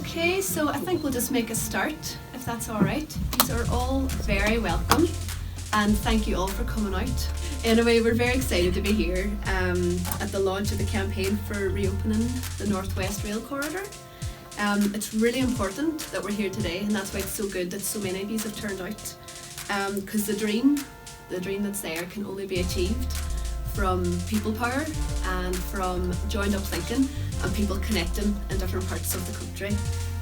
Okay, so I think we'll just make a start, if that's all right. These are all very welcome, and thank you all for coming out. Anyway, we're very excited to be here at the launch of the campaign for reopening the North West Rail Corridor. It's really important that we're here today, and that's why it's so good that so many of you have turned out, because the dream that's there can only be achieved from people power and from joined up thinking and people connecting in different parts of the country.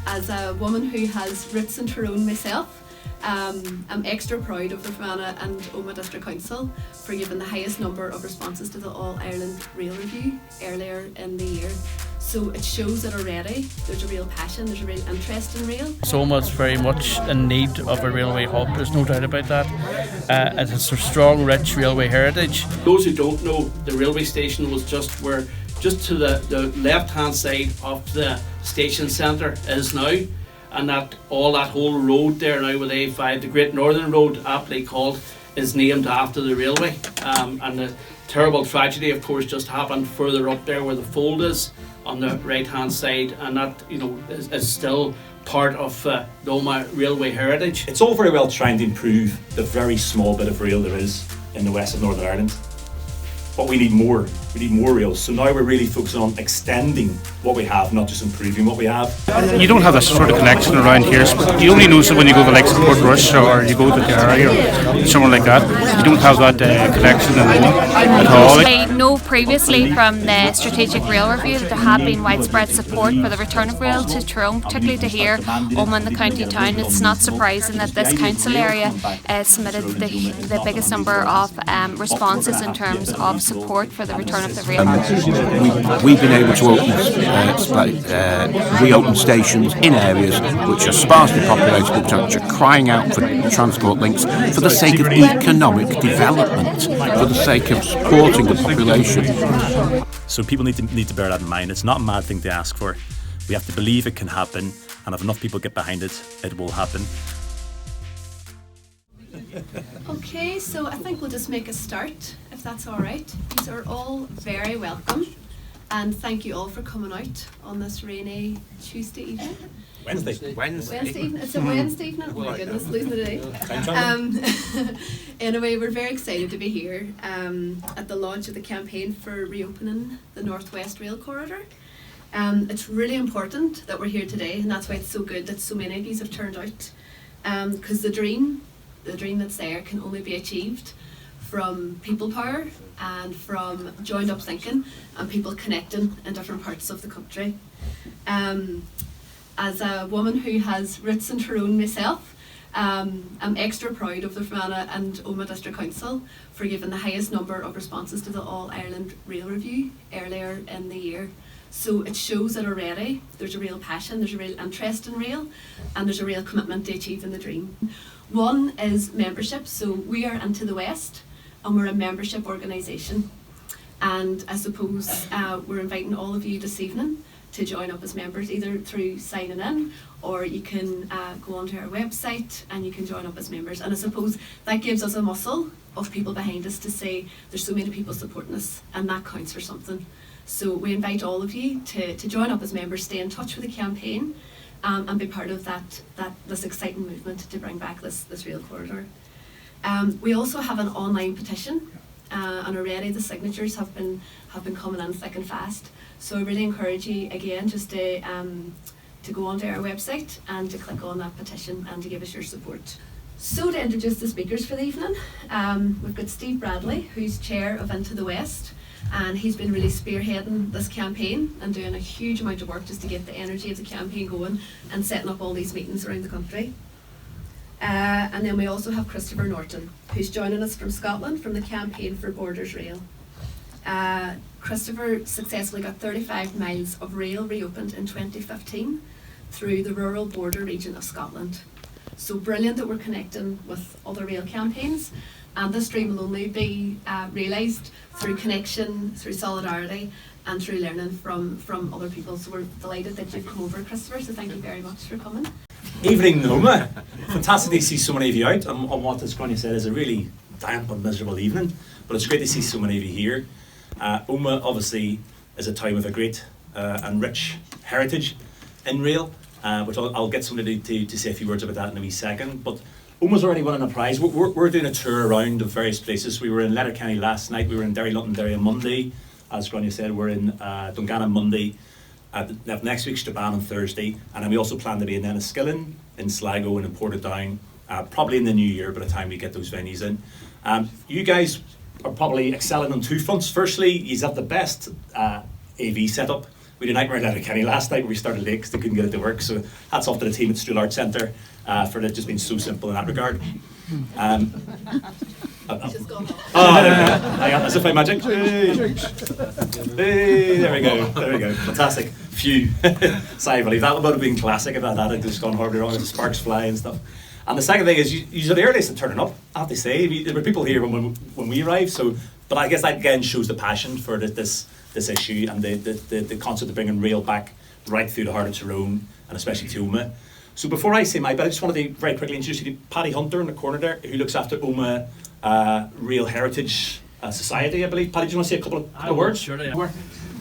As a woman who has roots in Tyrone myself, I'm extra proud of the Fermanagh and Omagh District Council for giving the highest number of responses to the All Ireland Rail Review earlier in the year. So it shows that already there's a real passion, there's a real interest in rail. Omagh is very much in need of a railway hub, there's no doubt about that. It has a strong, rich railway heritage. Those who don't know, the railway station was just to the left-hand side of the station centre is now, and that whole road there now with A5, the Great Northern Road, aptly called, is named after the railway. And the terrible tragedy, of course, just happened further up there where the fold is on the right-hand side, and that is still part of the Omagh railway heritage. It's all very well trying to improve the very small bit of rail there is in the west of Northern Ireland, but we need more. We need more rails. So now we're really focusing on extending what we have, not just improving what we have. You don't have that sort of connection around here. You only notice it when you go to like Portrush or you go to Derry or somewhere like that. You don't have that connection at all. I know previously from the Strategic Rail Review that there had been widespread support for the return of rail to Tyrone, particularly to here, Omagh in the county town. It's not surprising that this council area submitted the biggest number of responses in terms of support for the return of the rail. We've been able to reopen stations in areas which are sparsely populated, which are crying out for transport links for the sake of economic development, for the sake of supporting the population. So people need to bear that in mind. It's not a mad thing to ask for. We have to believe it can happen, and if enough people get behind it, it will happen. Okay, so I think we'll just make a start, if that's all right. These are all very welcome, and thank you all for coming out on this rainy Tuesday evening. Wednesday evening. It's a Wednesday evening. Oh my goodness, losing the day. Anyway, we're very excited to be here at the launch of the campaign for reopening the North West Rail Corridor. It's really important that we're here today, and that's why it's so good that so many of you have turned out, because the dream that's there can only be achieved from people power and from joined up thinking and people connecting in different parts of the country. As a woman who has roots in Tyrone myself, I'm extra proud of the Fermanagh and Omagh District Council for giving the highest number of responses to the All Ireland Rail Review earlier in the year. So it shows that already there's a real passion, there's a real interest in rail, and there's a real commitment to achieving the dream. One is membership. So we are Into the West, and we're a membership organisation. And I suppose we're inviting all of you this evening to join up as members, either through signing in, or you can go onto our website and you can join up as members. And I suppose that gives us a muscle of people behind us to say there's so many people supporting us, and that counts for something. So we invite all of you to join up as members, stay in touch with the campaign, and be part of this exciting movement to bring back this rail corridor. We also have an online petition, and already the signatures have been coming in thick and fast. So I really encourage you again just to go onto our website and to click on that petition and to give us your support. So to introduce the speakers for the evening, we've got Steve Bradley, who's chair of Into the West. And he's been really spearheading this campaign and doing a huge amount of work just to get the energy of the campaign going and setting up all these meetings around the country. And then we also have Christopher Norton, who's joining us from Scotland from the Campaign for Borders Rail. Christopher successfully got 35 miles of rail reopened in 2015 through the rural border region of Scotland. So brilliant that we're connecting with other rail campaigns. And this dream will only be realised through connection, through solidarity, and through learning from other people. So we're delighted that you've come over, Christopher, so thank you very much for coming. Evening, Omagh. Fantastic to see so many of you out on what, as Grania said, is a really damp and miserable evening, but it's great to see so many of you here. Omagh obviously is a town with a great and rich heritage in rail, which I'll get somebody to say a few words about that in a wee second. But Omagh's already winning a prize. We're doing a tour around of various places. We were in Letterkenny last night. We were in Derry, Norton, Derry on Monday. As Grania said, we're in Donegal on Monday. Next week's Strabane on Thursday. And then we also plan to be in Enniskillen, in Sligo and in Portadown, probably in the new year by the time we get those venues in. You guys are probably excelling on two fronts. Firstly, you have the best AV setup. We did Nightmare in Letterkenny last night where we started late because they couldn't get it to work. So hats off to the team at Strule Arts Centre for it just being so simple in that regard. There we go. As if I magic. Hey, there we go. Fantastic. Phew. Sorry, buddy. That would have been classic if that had just gone horribly wrong with the sparks fly and stuff. And the second thing is, you are the earliest in turning up, I have to say. There were people here when we arrived, so, but I guess that again shows the passion for this issue and the concept of bringing rail back right through the heart of Tyrone and especially to Omagh. So before I say my bit, I just wanted to very quickly introduce you to Paddy Hunter in the corner there, who looks after Omagh Rail Heritage Society, I believe. Paddy, do you want to say a couple of words? Sure, yeah.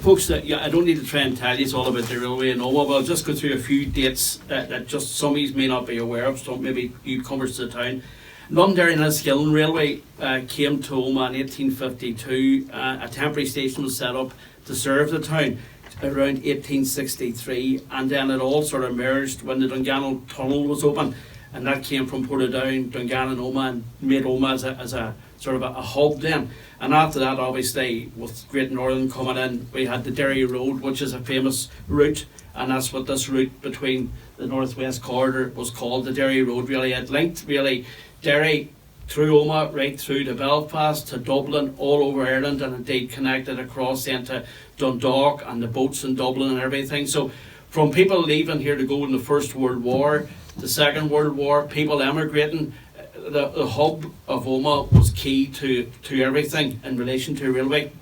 Folks, I don't need to try and tell you all about the railway in Omagh, but I'll just go through a few dates that just some of you may not be aware of, so maybe newcomers to the town. London, Derry and Enniskillen Railway came to Omagh in 1852. A temporary station was set up to serve the town around 1863, and then it all sort of merged when the Donegal tunnel was open, and that came from Portadown, Donegal and Omagh, and made Omagh as a sort of a hub then. And after that, obviously, with Great Northern coming in, we had the Derry Road, which is a famous route, and that's what this route between the Northwest Corridor was called, the Derry Road. Really, it linked really Derry through Omagh, right through to Belfast, to Dublin, all over Ireland, and indeed connected across into Dundalk and the boats in Dublin and everything. So from people leaving here to go in the First World War, the Second World War, people emigrating, the hub of Omagh was key to everything in relation to railway.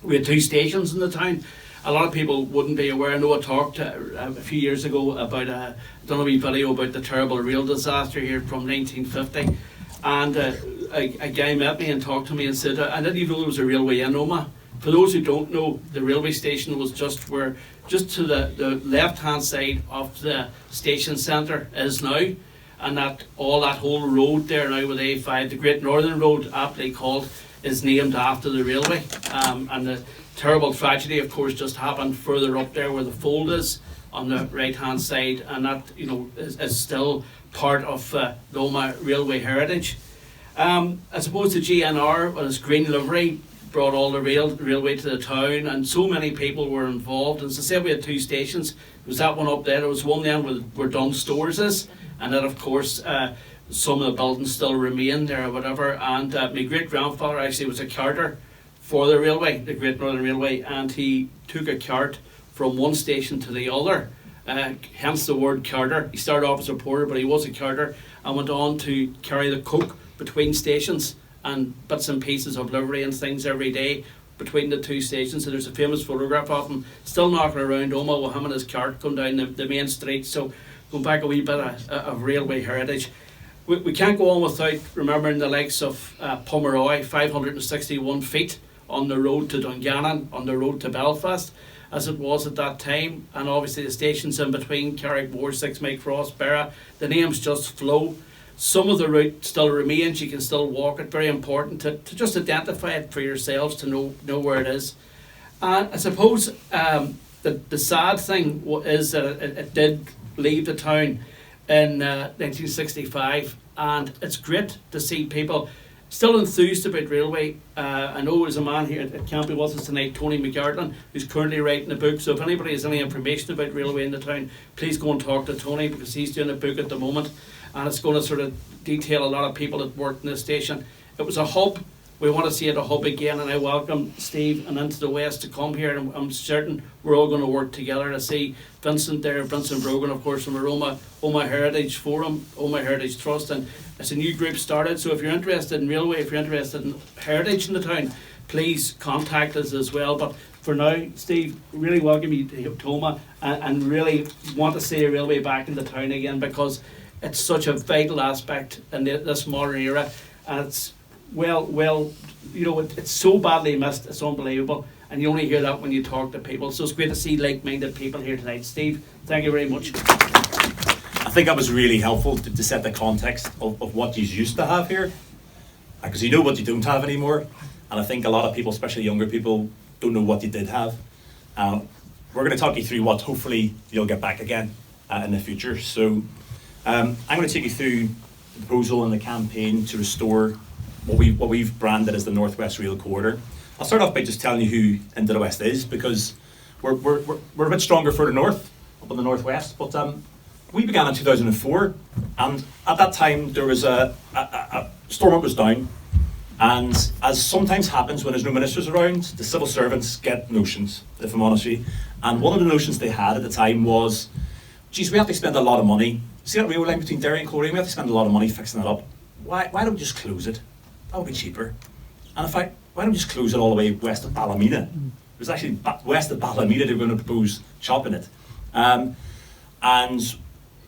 We had two stations in the town. A lot of people wouldn't be aware. I know I talked a few years ago about done a wee video about the terrible rail disaster here from 1950, and a guy met me and talked to me and said, I didn't even know there was a railway in Omagh. For those who don't know, the railway station was just to the left hand side of the station centre is now, and that whole road there now with A5, the Great Northern Road, aptly called, is named after the railway. And the terrible tragedy, of course, just happened further up there where the fold is on the right hand side, and that is still part of the Omagh railway heritage. I suppose the GNR, with its green livery, brought all the railway to the town, and so many people were involved. As I said, we had two stations. There was that one up there. There was one then where Dunn Stores is, and then of course some of the buildings still remain there or whatever. And my great grandfather actually was a carter for the railway, the Great Northern Railway, and he took a cart from one station to the other. Hence the word carter. He started off as a porter, but he was a carter, and went on to carry the coke between stations and bits and pieces of livery and things every day between the two stations. So there's a famous photograph of him still knocking around Omagh with him and his cart going down the main street. So going back a wee bit of railway heritage. We can't go on without remembering the likes of Pomeroy, 561 feet on the road to Dungannon, on the road to Belfast, as it was at that time, and obviously the stations in between, Carrickmore, Sixmay Cross, Berra, the names just flow. Some of the route still remains, you can still walk it. Very important to just identify it for yourselves, to know where it is. And I suppose the sad thing is that it did leave the town in 1965, and it's great to see people still enthused about railway. I know there's a man here at Campbell with us tonight, Tony McGartland, who's currently writing a book. So if anybody has any information about railway in the town, please go and talk to Tony, because he's doing a book at the moment, and it's going to sort of detail a lot of people that worked in the station. It was a hub. We want to see it a hub again, and I welcome Steve and Into the West to come here, and I'm certain we're all going to work together. I see Vincent there, Vincent Brogan, of course, from our Omagh Heritage Forum, Omagh Heritage Trust, and it's a new group started. So if you're interested in railway, if you're interested in heritage in the town, please contact us as well. But for now, Steve, really welcome you to Omagh, and really want to see a railway back in the town again, because it's such a vital aspect in this modern era, and it's it's so badly missed, it's unbelievable, and you only hear that when you talk to people. So it's great to see like-minded people here tonight. Steve, thank you very much. think that was really helpful to set the context of what you used to have here, because you know what you don't have anymore, and I think a lot of people, especially younger people, don't know what you did have. We're going to talk you through what hopefully you'll get back again in the future. So I'm going to take you through the proposal and the campaign to restore what we've branded as the Northwest Rail Corridor. I'll start off by just telling you who Into the West is, because we're a bit stronger further north, up in the northwest, but we began in 2004, and at that time there was a Stormont was down, and as sometimes happens when there's no ministers around, the civil servants get notions, if I'm honest with you. And one of the notions they had at the time was, geez, we have to spend a lot of money. See that railway line between Derry and Coleraine? We have to spend a lot of money fixing that up. Why don't we just close it? That would be cheaper. And in fact, why don't we just close it all the way west of Ballymena? It was actually west of Ballymena they were going to propose chopping it. And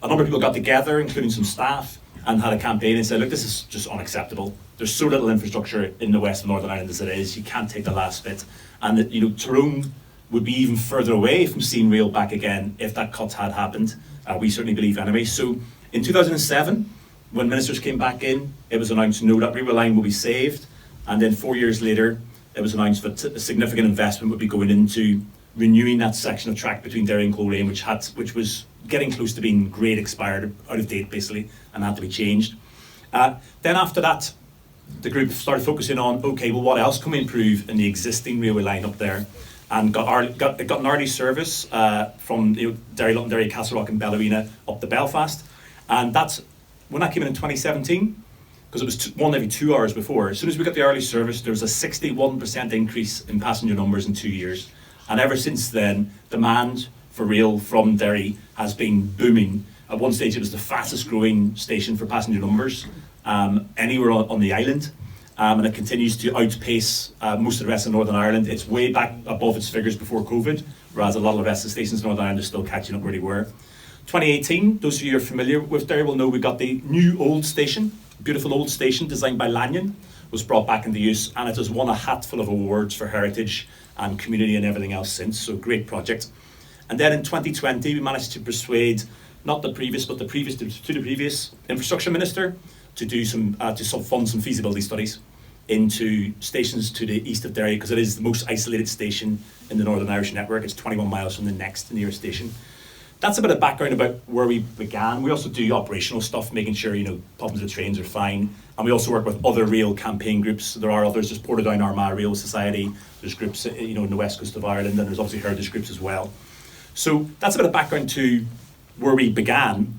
a number of people got together, including some staff, and had a campaign and said, look, this is just unacceptable. There's so little infrastructure in the west of Northern Ireland as it is. You can't take the last bit. And that, Tyrone would be even further away from seeing rail back again if that cut had happened. We certainly believe anyway. So in 2007, when ministers came back in, it was announced, no, that railway line will be saved. And then 4 years later, it was announced that a significant investment would be going into renewing that section of track between Derry and Coleraine, which was getting close to being grade expired, out of date basically, and had to be changed. Then after that, the group started focusing on, okay, well, what else can we improve in the existing railway line up there? And got an early service from Derry, London, Derry, Castlerock and Ballerina up to Belfast. And that's when that came in 2017, because it was one every 2 hours before. As soon as we got the early service, there was a 61% increase in passenger numbers in 2 years. And ever since then, demand for rail from Derry has been booming. At one stage, it was the fastest growing station for passenger numbers anywhere on the island. And it continues to outpace most of the rest of Northern Ireland. It's way back above its figures before COVID, whereas a lot of the rest of the stations in Northern Ireland are still catching up where they were. 2018, those of you who are familiar with Derry will know we got the new old station, beautiful old station designed by Lanyon, was brought back into use, and it has won a hatful of awards for heritage and community and everything else since, so great project. And then in 2020, we managed to persuade not the previous, but the previous infrastructure minister to do to fund some feasibility studies into stations to the east of Derry, because it is the most isolated station in the Northern Irish network. It's 21 miles from the next nearest station. That's a bit of background about where we began. We also do operational stuff, making sure problems with the trains are fine, and we also work with other rail campaign groups. There are others. There's Portadown Armagh Rail Society. There's groups in the west coast of Ireland, and there's obviously heritage groups as well. So that's a bit of background to where we began.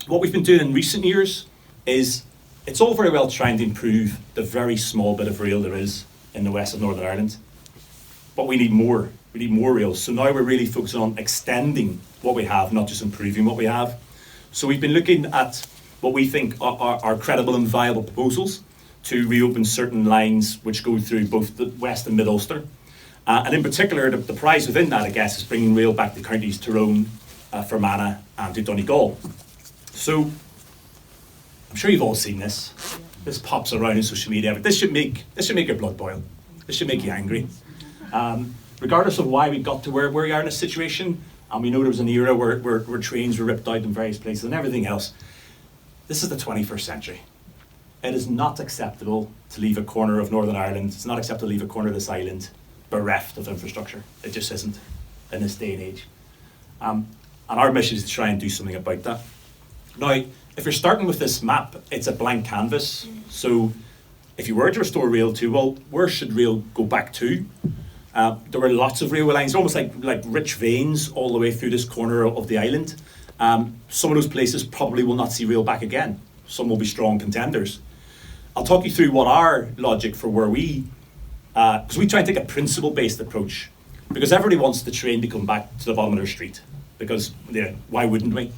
What we've been doing in recent years is, it's all very well trying to improve the very small bit of rail there is in the west of Northern Ireland, but we need more. We need more rail. So now we're really focusing on extending what we have, not just improving what we have. So we've been looking at what we think are credible and viable proposals to reopen certain lines which go through both the West and Mid-Ulster. And in particular, the prize within that, I guess, is bringing rail back to counties Tyrone, Fermanagh and to Donegal. So I'm sure you've all seen this. This pops around in social media, but this should make your blood boil. This should make you angry. Regardless of why we got to where we are in this situation, and we know there was an era where trains were ripped out in various places and everything else, this is the 21st century. It is not acceptable to leave a corner of Northern Ireland, it's not acceptable to leave a corner of this island bereft of infrastructure. It just isn't in this day and age. And our mission is to try and do something about that. Now, if you're starting with this map, it's a blank canvas. So if you were to restore rail to, well, where should rail go back to? There were lots of railway lines, almost like rich veins all the way through this corner of the island. Some of those places probably will not see rail back again. Some will be strong contenders. I'll talk you through what our logic for where because we try and take a principle-based approach, because everybody wants the train to come back to the bottom of their street, because why wouldn't we?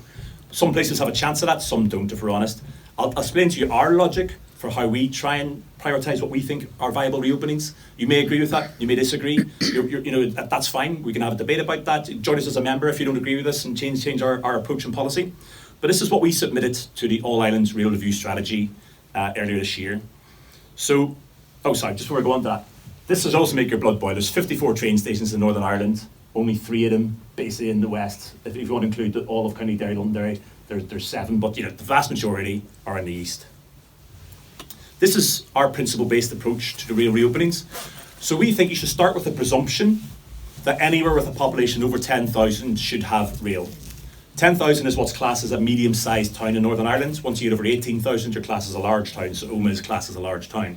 Some places have a chance of that, some don't, if we're honest. I'll explain to you our logic for how we try and prioritise what we think are viable reopenings. You may agree with that, you may disagree. That's fine. We can have a debate about that. Join us as a member if you don't agree with us and change our approach and policy. But this is what we submitted to the All Islands Rail Review Strategy earlier this year. So, just before I go on to that, this does also make your blood boil. There's 54 train stations in Northern Ireland, only 3 of them basically in the west. If you want to include all of County Derry, London Derry, there's 7, but the vast majority are in the east. This is our principle-based approach to the rail reopenings. So we think you should start with the presumption that anywhere with a population over 10,000 should have rail. 10,000 is what's classed as a medium-sized town in Northern Ireland. Once you get over 18,000, you're classed as a large town, so Omagh is classed as a large town.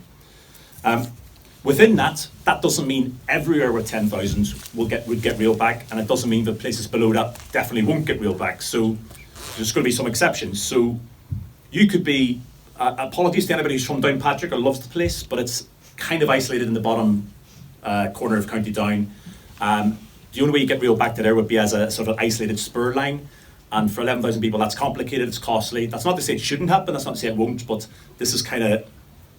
Within that doesn't mean everywhere with 10,000 would get rail back, and it doesn't mean that places below that definitely won't get rail back. So there's going to be some exceptions. So you could be, apologies to anybody who's from Downpatrick or loves the place, but it's kind of isolated in the bottom corner of County Down. The only way you get rail back to there would be as a sort of isolated spur line. And for 11,000 people, that's complicated, it's costly. That's not to say it shouldn't happen, that's not to say it won't, but this is kind of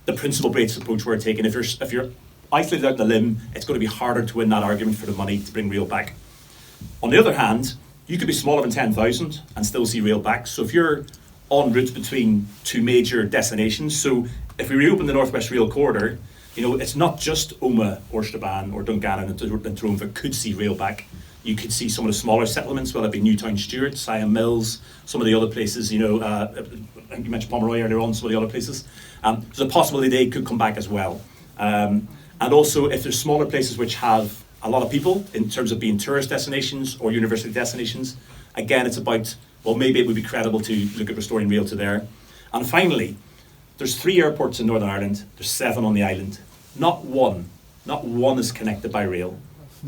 the principle-based approach we're taking. If you're isolated out in the limb, it's going to be harder to win that argument for the money to bring rail back. On the other hand, you could be smaller than 10,000 and still see rail back. So if you're en route between 2 major destinations, so if we reopen the North West Rail Corridor, it's not just Omagh, Ulster or Dungannon and Tyrone that could see rail back. You could see some of the smaller settlements, whether it be Newtown Stewart, Siam Mills, some of the other places, you mentioned Pomeroy earlier on, some of the other places. There's a possibility they could come back as well. And also, if there's smaller places which have a lot of people in terms of being tourist destinations or university destinations, again, it's about, well, maybe it would be credible to look at restoring rail to there. And finally, there's 3 airports in Northern Ireland, there's 7 on the island. Not one is connected by rail.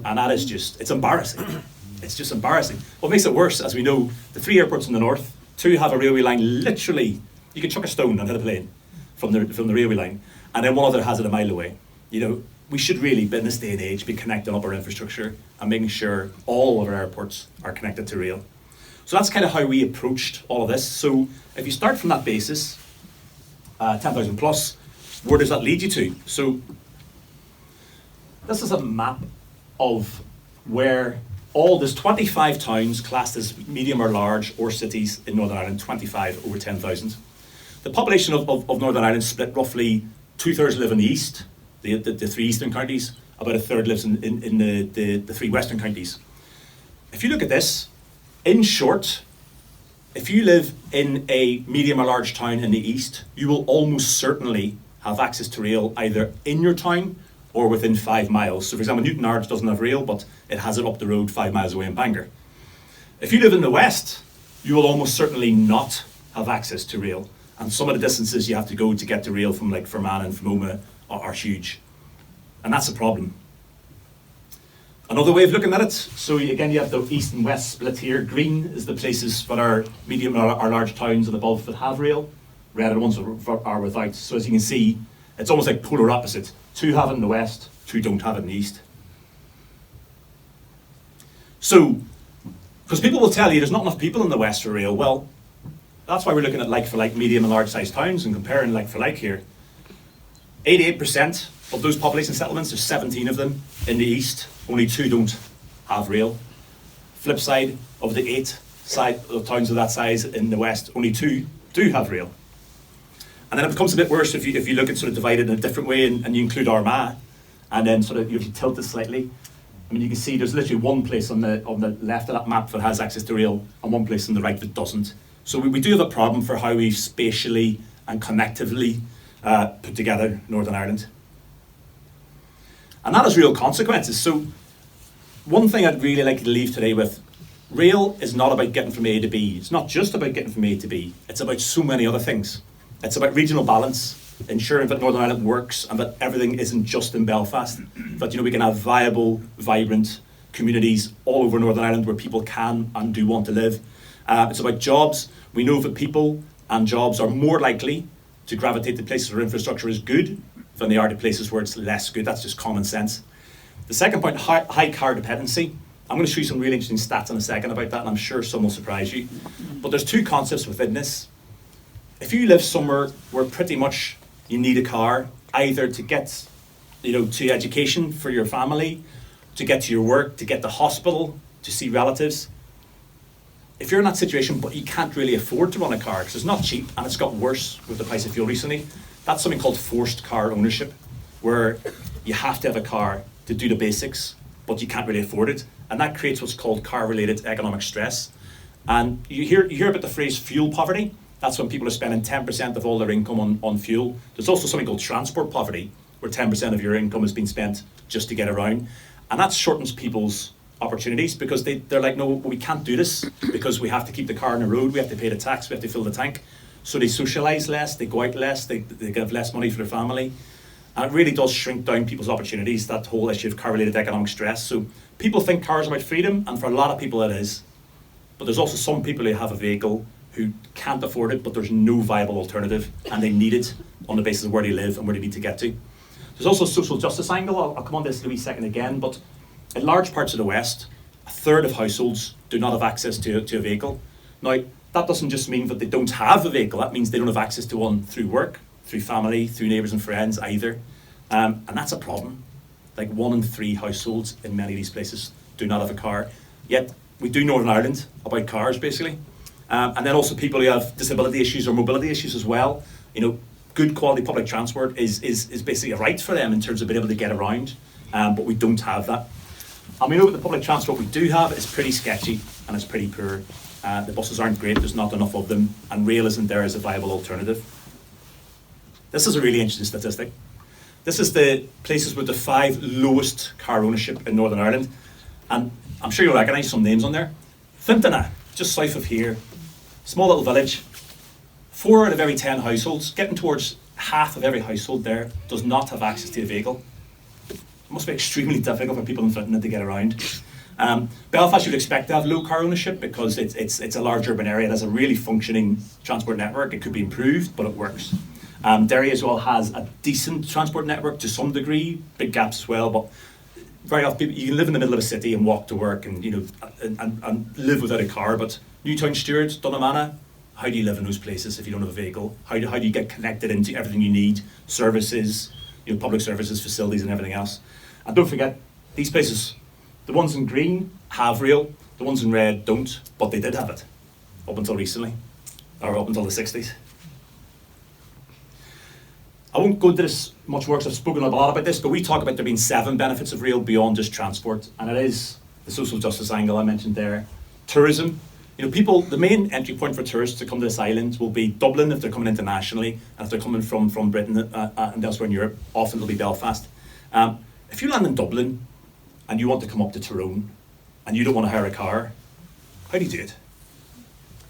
And that is just, it's embarrassing. It's just embarrassing. What makes it worse, as we know, the 3 airports in the north, 2 have a railway line literally, you can chuck a stone and hit a plane from the railway line, and then one other has it a mile away. We should really, in this day and age, be connecting up our infrastructure and making sure all of our airports are connected to rail. So that's kind of how we approached all of this. So if you start from that basis, 10,000 plus, where does that lead you to? So this is a map of where there's 25 towns classed as medium or large, or cities in Northern Ireland, 25 over 10,000. The population of Northern Ireland split roughly 2/3 live in the east, the 3 eastern counties, about 1/3 lives in the 3 western counties. If you look at this, in short, if you live in a medium or large town in the east, you will almost certainly have access to rail either in your town or within 5 miles. So for example, Newton Ards doesn't have rail, but it has it up the road 5 miles away in Bangor. If you live in the west, you will almost certainly not have access to rail. And some of the distances you have to go to get to rail from like Fermanagh and from Omagh are huge. And that's a problem. Another way of looking at it, so again you have the east and west split here. Green is the places that are medium or large towns and above that have rail. Red are the ones that are without. So as you can see, it's almost like polar opposite. 2 have it in the west, 2 don't have it in the east. So, because people will tell you there's not enough people in the west for rail, well, that's why we're looking at like for like medium and large sized towns and comparing like for like here. 88% of those population settlements, there's 17 of them in the east, only 2 don't have rail. Flip side of the 8 towns of that size in the west, only 2 do have rail. And then it becomes a bit worse if you look at sort of divided in a different way and you include Armagh, and then sort of if you tilt it slightly, I mean you can see there's literally one place on the left of that map that has access to rail and one place on the right that doesn't. So we do have a problem for how we spatially and connectively put together Northern Ireland. And that has real consequences. So one thing I'd really like to leave today with, rail is not about getting from A to B. It's not just about getting from A to B. It's about so many other things. It's about regional balance, ensuring that Northern Ireland works and that everything isn't just in Belfast. That we can have viable, vibrant communities all over Northern Ireland where people can and do want to live. It's about jobs. We know that people and jobs are more likely to gravitate to places where infrastructure is good than they are to places where it's less good. That's just common sense. The second point, high car dependency. I'm going to show you some really interesting stats in a second about that, and I'm sure some will surprise you. But there's 2 concepts within this. If you live somewhere where pretty much you need a car, either to get to education for your family, to get to your work, to get to hospital, to see relatives, if you're in that situation but you can't really afford to run a car because it's not cheap and it's got worse with the price of fuel recently, that's something called forced car ownership, where you have to have a car to do the basics but you can't really afford it, and that creates what's called car-related economic stress. And you hear about the phrase fuel poverty. That's when people are spending 10% of all their income on fuel. There's also something called transport poverty, where 10% of your income has been spent just to get around. And that shortens people's opportunities, because they're like, no, we can't do this because we have to keep the car on the road, we have to pay the tax, we have to fill the tank. So they socialise less, they go out less, they give less money for their family. And it really does shrink down people's opportunities, that whole issue of car-related economic stress. So people think cars are about freedom, and for a lot of people it is. But there's also some people who have a vehicle who can't afford it, but there's no viable alternative, and they need it on the basis of where they live and where they need to get to. There's also a social justice angle. I'll come on to this in a wee second again, but in large parts of the West, a third of households do not have access to a vehicle. Now, that doesn't just mean that they don't have a vehicle, that means they don't have access to one through work, through family, through neighbours and friends either. And that's a problem. Like 1 in 3 households in many of these places do not have a car. Yet we do Northern Ireland about cars, basically. And then also people who have disability issues or mobility issues as well. You know, good quality public transport is basically a right for them in terms of being able to get around, but we don't have that. And we know that the public transport we do have is pretty sketchy and it's pretty poor. The buses aren't great, there's not enough of them, and rail isn't there as a viable alternative. This is a really interesting statistic. This is the places with the 5 lowest car ownership in Northern Ireland, and I'm sure you'll recognise some names on there. Fermanagh, just south of here, small little village, 4 out of every 10 households, getting towards half of every household there, does not have access to a vehicle. It must be extremely difficult for people in Fermanagh to get around. Belfast you'd expect to have low car ownership because it's a large urban area. It has a really functioning transport network. It could be improved, but it works. Derry as well has a decent transport network to some degree, big gaps as well, but very often people, you can live in the middle of a city and walk to work and and live without a car. But Newtown Stewart, Donegal, how do you live in those places if you don't have a vehicle? How do you get connected into everything you need, services, public services, facilities and everything else? And don't forget, these places, the ones in green have rail, the ones in red don't, but they did have it up until recently, or up until the 60s. I won't go into this much more because I've spoken a lot about this, but we talk about there being 7 benefits of rail beyond just transport, and it is the social justice angle I mentioned there. Tourism, people, the main entry point for tourists to come to this island will be Dublin if they're coming internationally, and if they're coming from Britain and elsewhere in Europe, often it'll be Belfast. If you land in Dublin and you want to come up to Tyrone and you don't want to hire a car, how do you do it?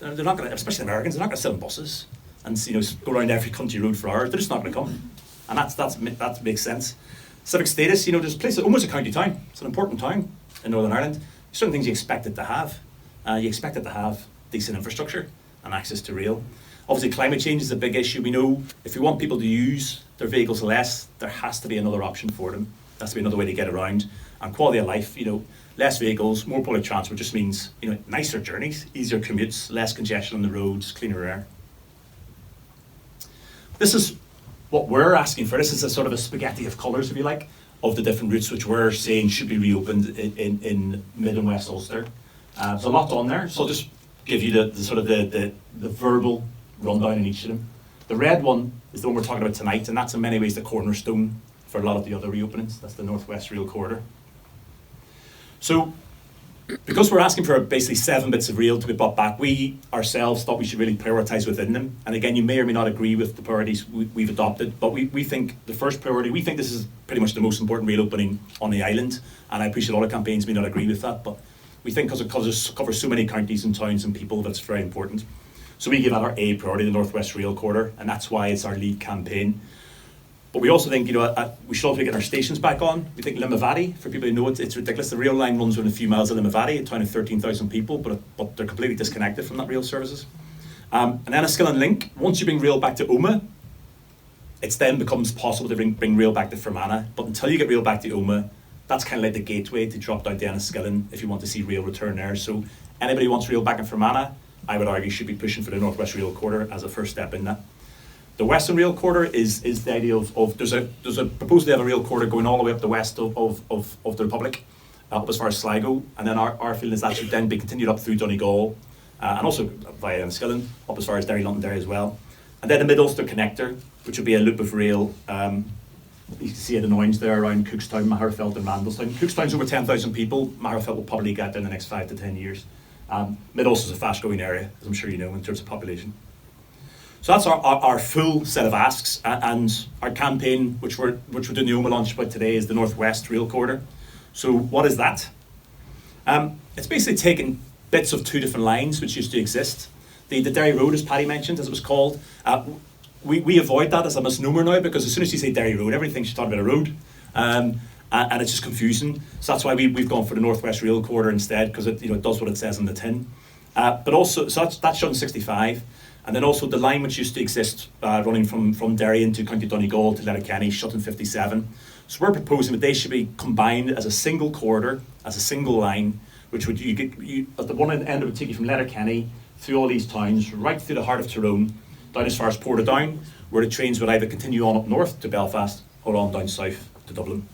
They're not going to, especially Americans, they're not going to sit on buses and go around every country road for hours. They're just not going to come, and that makes sense. Civic status, there's a place almost a county town. It's an important town in Northern Ireland. There's certain things you expect it to have. You expect it to have decent infrastructure and access to rail. Obviously, climate change is a big issue. We know if we want people to use their vehicles less, there has to be another option for them. There has to be another way to get around. And quality of life, less vehicles, more public transport just means, nicer journeys, easier commutes, less congestion on the roads, cleaner air. This is what we're asking for. This is a sort of a spaghetti of colours, if you like, of the different routes which we're saying should be reopened in Mid and West Ulster. There's a lot on there, so I'll just give you the verbal rundown in each of them. The red one is the one we're talking about tonight, and that's in many ways the cornerstone for a lot of the other reopenings. That's the North West Rail Corridor. So, because we're asking for basically 7 bits of rail to be brought back, we ourselves thought we should really prioritise within them. And again, you may or may not agree with the priorities we've adopted, but we think the first priority, we think this is pretty much the most important rail opening on the island, and I appreciate a lot of campaigns may not agree with that, but we think because it covers so many counties and towns and people, that's very important. So we give that our A priority, the North West Rail Corridor, and that's why it's our lead campaign. But we also think, we should also get our stations back on. We think Limavady, for people who know it, it's ridiculous. The rail line runs within a few miles of Limavady, a town of 13,000 people, but they're completely disconnected from that rail services. And then Enniskillen Link, once you bring rail back to Omagh, it then becomes possible to bring rail back to Fermanagh. But until you get rail back to Omagh, that's kind of like the gateway to drop down to Enniskillen if you want to see rail return there. So anybody who wants rail back in Fermanagh, I would argue should be pushing for the North West Rail Corridor as a first step in that. The Western Rail Corridor is the idea of there's a proposal to have a rail corridor going all the way up the west of the Republic, up as far as Sligo, and then our feeling is that should then be continued up through Donegal, and also via Enniskillen, up as far as Derry, Londonderry as well. And then the Mid-Ulster Connector, which would be a loop of rail, you can see it in orange there around Cookstown, Magherafelt and Randallstown. Cookstown's over 10,000 people, Magherafelt will probably get there in the next 5 to 10 years. Mid-Ulster is a fast-growing area, as I'm sure you know, in terms of population. So that's our full set of asks, and our campaign, which we're doing the Omagh launch about today, is the North West Rail Corridor. So what is that? It's basically taking bits of two different lines which used to exist. The Derry Road, as Paddy mentioned, as it was called, we avoid that as a misnomer now, because as soon as you say Derry Road, everything should talk about a road, and it's just confusing. So that's why we've gone for the North West Rail Corridor instead, because it does what it says on the tin. But also, so that's shown 65. And then also the line which used to exist running from Derry into County Donegal to Letterkenny, shut in 57. So we're proposing that they should be combined as a single corridor, as a single line, which would at the one end it would take you from Letterkenny through all these towns, right through the heart of Tyrone, down as far as Portadown, where the trains would either continue on up north to Belfast or on down south to Dublin.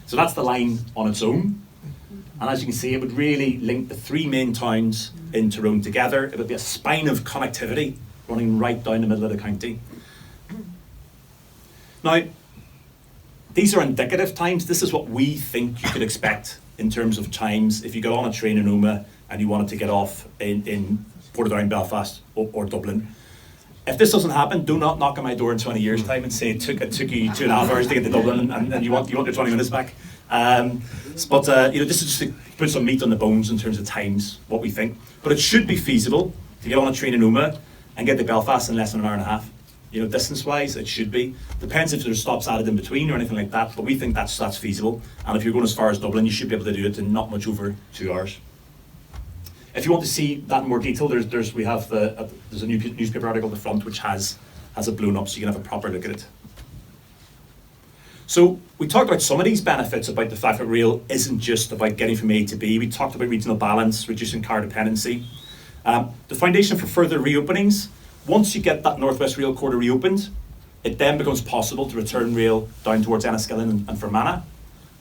So that's the line on its own. And as you can see, it would really link the three main towns in Tyrone together. It would be a spine of connectivity running right down the middle of the county. Now, these are indicative times. This is what we think you could expect in terms of times if you got on a train in Omagh and you wanted to get off in Portadown, Belfast or Dublin. If this doesn't happen, do not knock on my door in 20 years' time and say it took you 2.5 hours to get to Dublin and you want your 20 minutes back. But this is just to put some meat on the bones in terms of times, what we think. But it should be feasible to get on a train in Omagh and get to Belfast in less than an hour and a half. Distance-wise, it should be. Depends if there's stops added in between or anything like that, but we think that's feasible. And if you're going as far as Dublin, you should be able to do it in not much over 2 hours. If you want to see that in more detail, there's a new newspaper article at the front which has it blown up so you can have a proper look at it. So we talked about some of these benefits about the fact that rail isn't just about getting from A to B. We talked about regional balance, reducing car dependency. The foundation for further reopenings, once you get that North West Rail Corridor reopened, it then becomes possible to return rail down towards Enniskillen and Fermanagh,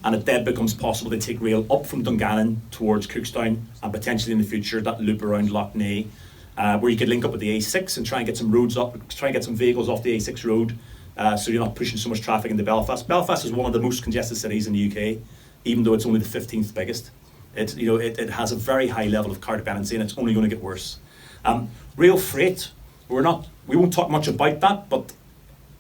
and it then becomes possible to take rail up from Dungannon towards Cookstown, and potentially in the future that loop around Lough Neagh, where you could link up with the A6 and try and get some roads up, try and get some vehicles off the A6 road, so you're not pushing so much traffic into Belfast. Belfast is one of the most congested cities in the UK, even though it's only the 15th biggest. It has a very high level of car dependency, and it's only going to get worse. Rail freight, we won't talk much about that, but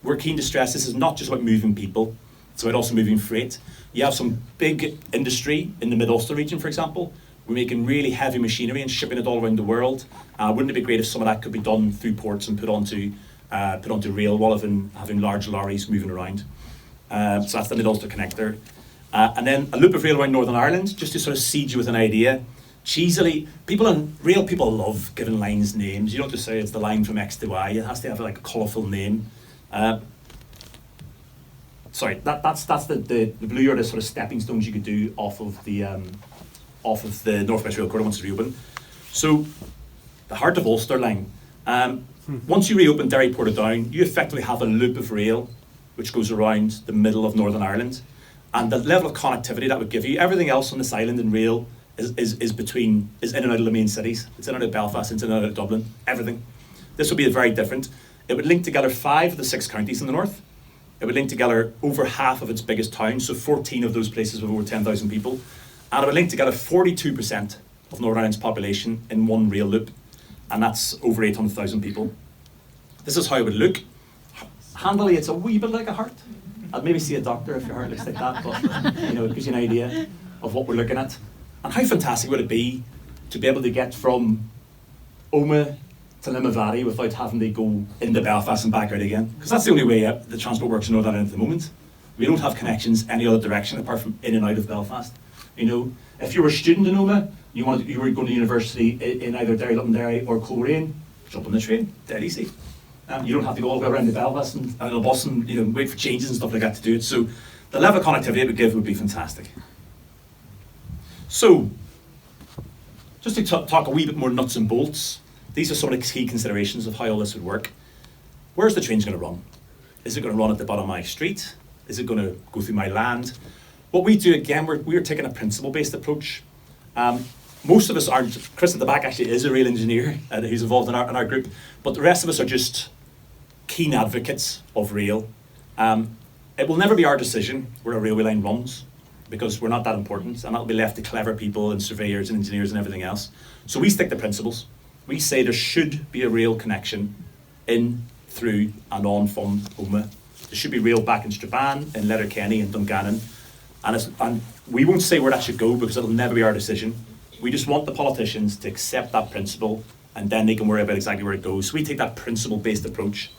we're keen to stress this is not just about moving people, it's about also moving freight. You have some big industry in the Mid-Ulster region, for example. We're making really heavy machinery and shipping it all around the world. Wouldn't it be great if some of that could be done through ports and put onto rail rather than having large lorries moving around? So that's the Mid-Ulster connector. And then a loop of rail around Northern Ireland, just to sort of seed you with an idea. Cheesily, people love giving lines names. You don't just say it's the line from X to Y. It has to have like a colourful name. Sorry, that's the blue are the sort of stepping stones you could do off of the North West Rail Corridor once it's reopened. So the Heart of Ulster line. Once you reopen Derry Portadown, you effectively have a loop of rail which goes around the middle of Northern Ireland, and the level of connectivity that would give you. Everything else on this island in rail is in and out of the main cities. It's in and out of Belfast, it's in and out of Dublin. Everything. This would be very different. It would link together 5 of the 6 counties in the north. It would link together over half of its biggest towns, so 14 of those places with over 10,000 people. And it would link together 42% of Northern Ireland's population in one rail loop, and that's over 800,000 people. This is how it would look. Handily, it's a wee bit like a heart. I'd maybe see a doctor if your heart looks like that, but it gives you an idea of what we're looking at. And how fantastic would it be to be able to get from Omagh to Limavady without having to go into Belfast and back out again? Because that's the only way the transport works in Northern Ireland at the moment. We don't have connections any other direction apart from in and out of Belfast. If you were a student in Omagh, you were going to university in either Derry, Londonderry or Coleraine, jump on the train, dead easy. You don't have to go all the way around to Belfast and on a bus and wait for changes and stuff like that to do it. So the level of connectivity it would give would be fantastic. So, just to talk a wee bit more nuts and bolts, these are some of the key considerations of how all this would work. Where's the train going to run? Is it going to run at the bottom of my street? Is it going to go through my land? What we do, again, we're taking a principle-based approach. Most of us aren't. Chris at the back actually is a rail engineer who's involved in our group, but the rest of us are just keen advocates of rail. It will never be our decision where a railway line runs, because we're not that important, and that'll be left to clever people and surveyors and engineers and everything else. So we stick to principles. We say there should be a rail connection in, through and on from Omagh. There should be rail back in Strabane, in Letterkenny and Dungannon. And we won't say where that should go because it'll never be our decision. We just want the politicians to accept that principle, and then they can worry about exactly where it goes. So we take that principle-based approach.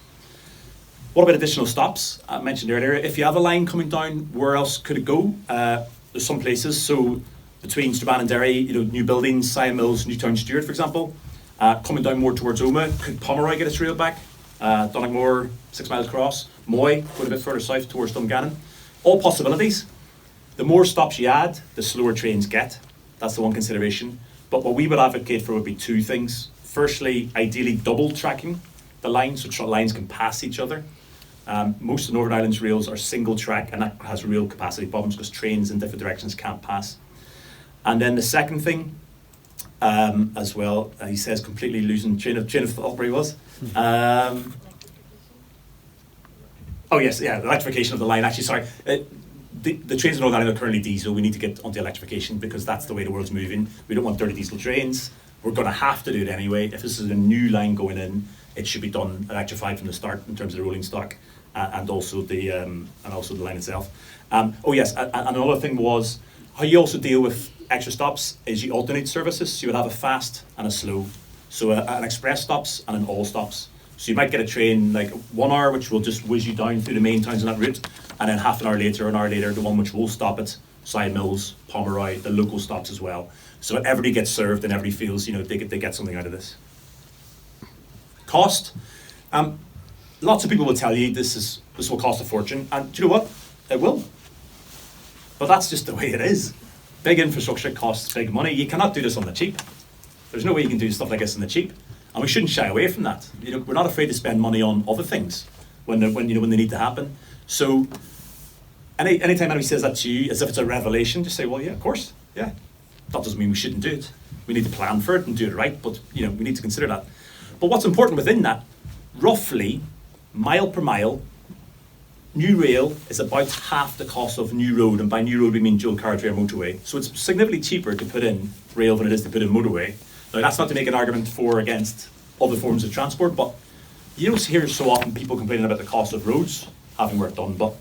What about additional stops? I mentioned earlier, if you have a line coming down, where else could it go? There's some places, so between Strabane and Derry, new buildings, Sion Mills, Newtown Stewart, for example. Coming down more towards Omagh, could Pomeroy get its rail back? Donegal, 6 miles across. Moy, going a bit further south towards Dungannon. All possibilities. The more stops you add, the slower trains get. That's the one consideration. But what we would advocate for would be two things. Firstly, ideally double tracking the lines so lines can pass each other. Most of Northern Ireland's rails are single track, and that has real capacity problems because trains in different directions can't pass. And then the second thing, as well, he says completely losing train of thought where he was. Oh yes, yeah, the electrification of the line. Actually, sorry. The trains in Northern Ireland are currently diesel. We need to get onto electrification because that's the way the world's moving. We don't want dirty diesel trains. We're going to have to do it anyway. If this is a new line going in, it should be done electrified from the start in terms of the rolling stock and also the line itself. Oh yes, and another thing was how you also deal with extra stops is you alternate services. So you would have a fast and a slow. So an express stops and an all stops. So you might get a train like 1 hour, which will just whiz you down through the main towns on that route, and then half an hour later, the one which will stop at Sion Mills, Pomeroy, the local stops as well. So everybody gets served and everybody feels, they get something out of this. Cost. Lots of people will tell you this will cost a fortune, and do you know what? It will. But that's just the way it is. Big infrastructure costs big money. You cannot do this on the cheap. There's no way you can do stuff like this on the cheap. And we shouldn't shy away from that. We're not afraid to spend money on other things when they need to happen. So anytime anybody says that to you as if it's a revelation, just say, well, yeah, of course, yeah. That doesn't mean we shouldn't do it. We need to plan for it and do it right, but we need to consider that. But what's important within that, roughly, mile per mile, new rail is about half the cost of new road, and by new road we mean dual carriageway or motorway. So it's significantly cheaper to put in rail than it is to put in motorway. Now that's not to make an argument for or against other forms of transport, but you don't hear so often people complaining about the cost of roads having work done, but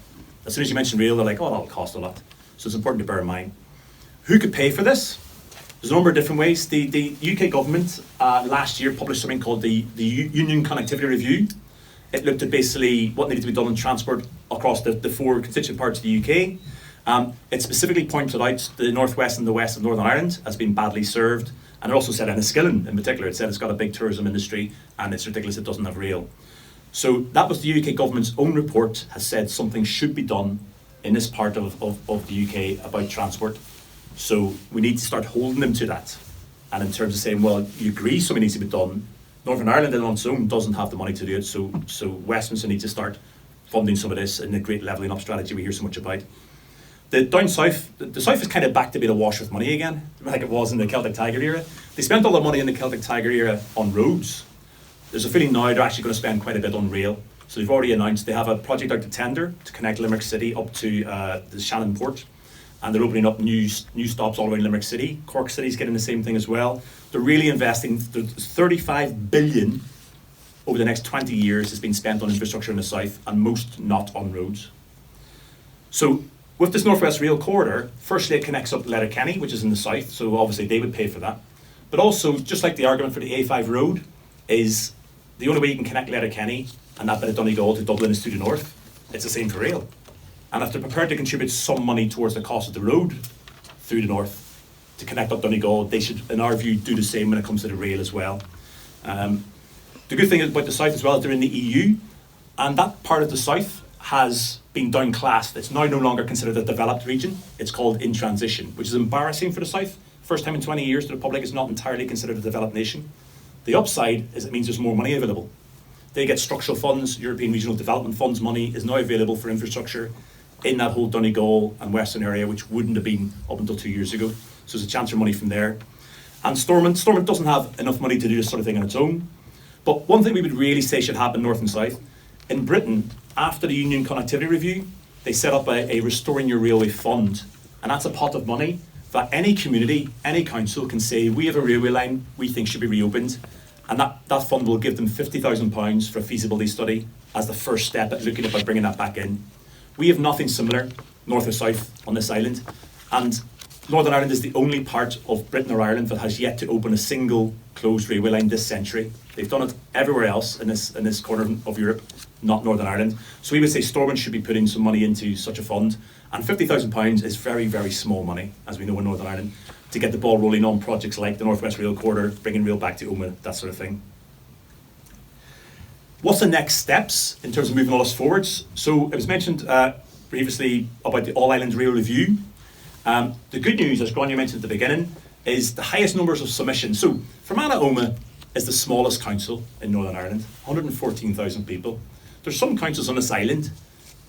as soon as you mention rail, they're like, oh, that'll cost a lot. So it's important to bear in mind. Who could pay for this? There's a number of different ways. The UK government last year published something called the Union Connectivity Review. It looked at basically what needed to be done in transport across the 4 constituent parts of the UK. It specifically pointed out the northwest and the west of Northern Ireland as being badly served. And it also said Enniskillen in particular, it said it's got a big tourism industry and it's ridiculous it doesn't have rail. So that was the UK government's own report has said something should be done in this part of the UK about transport. So we need to start holding them to that. And in terms of saying, well, you agree something needs to be done, Northern Ireland on its own doesn't have the money to do it, so Westminster needs to start funding some of this in the great levelling up strategy we hear so much about. The down south, the south is kind of back to being awash with money again, like it was in the Celtic Tiger era. They spent all their money in the Celtic Tiger era on roads. There's a feeling now they're actually going to spend quite a bit on rail. So they've already announced they have a project out to tender to connect Limerick City up to the Shannon Port. And they're opening up new stops all around Limerick City. Cork City's getting the same thing as well. They're really investing. 35 billion over the next 20 years has been spent on infrastructure in the south, and most not on roads. So with this Northwest Rail Corridor, firstly it connects up Letterkenny, which is in the south, so obviously they would pay for that. But also, just like the argument for the A5 road, is the only way you can connect Letterkenny and that bit of Donegal to Dublin is through the north. It's the same for rail. And if they're prepared to contribute some money towards the cost of the road through the north to connect up Donegal, they should, in our view, do the same when it comes to the rail as well. The good thing about the south as well is they're in the EU, and that part of the south has been downclassed. It's now no longer considered a developed region. It's called in transition, which is embarrassing for the south. First time in 20 years the Republic is not entirely considered a developed nation. The upside is it means there's more money available. They get structural funds, European Regional Development Funds money is now available for infrastructure in that whole Donegal and Western area, which wouldn't have been up until 2 years ago. So there's a chance for money from there. And Stormont doesn't have enough money to do this sort of thing on its own. But one thing we would really say should happen north and south, in Britain, after the Union Connectivity Review, they set up a Restoring Your Railway Fund, And that's a pot of money that any community, any council can say, we have a railway line we think should be reopened. And that fund will give them £50,000 for a feasibility study as the first step at looking about bringing that back in. We have nothing similar, north or south, on this island. And Northern Ireland is the only part of Britain or Ireland that has yet to open a single closed railway line this century. They've done it everywhere else in this corner of Europe, not Northern Ireland. So we would say Stormont should be putting some money into such a fund. And £50,000 is very, very small money, as we know in Northern Ireland, to get the ball rolling on projects like the North West Rail Corridor, bringing rail back to Omagh, that sort of thing. What's the next steps in terms of moving all this forwards? So it was mentioned previously about the All Island Rail Review. The good news, as Grania mentioned at the beginning, is the highest numbers of submissions. So Fermanagh Omagh is the smallest council in Northern Ireland, 114,000 people. There's some councils on this island.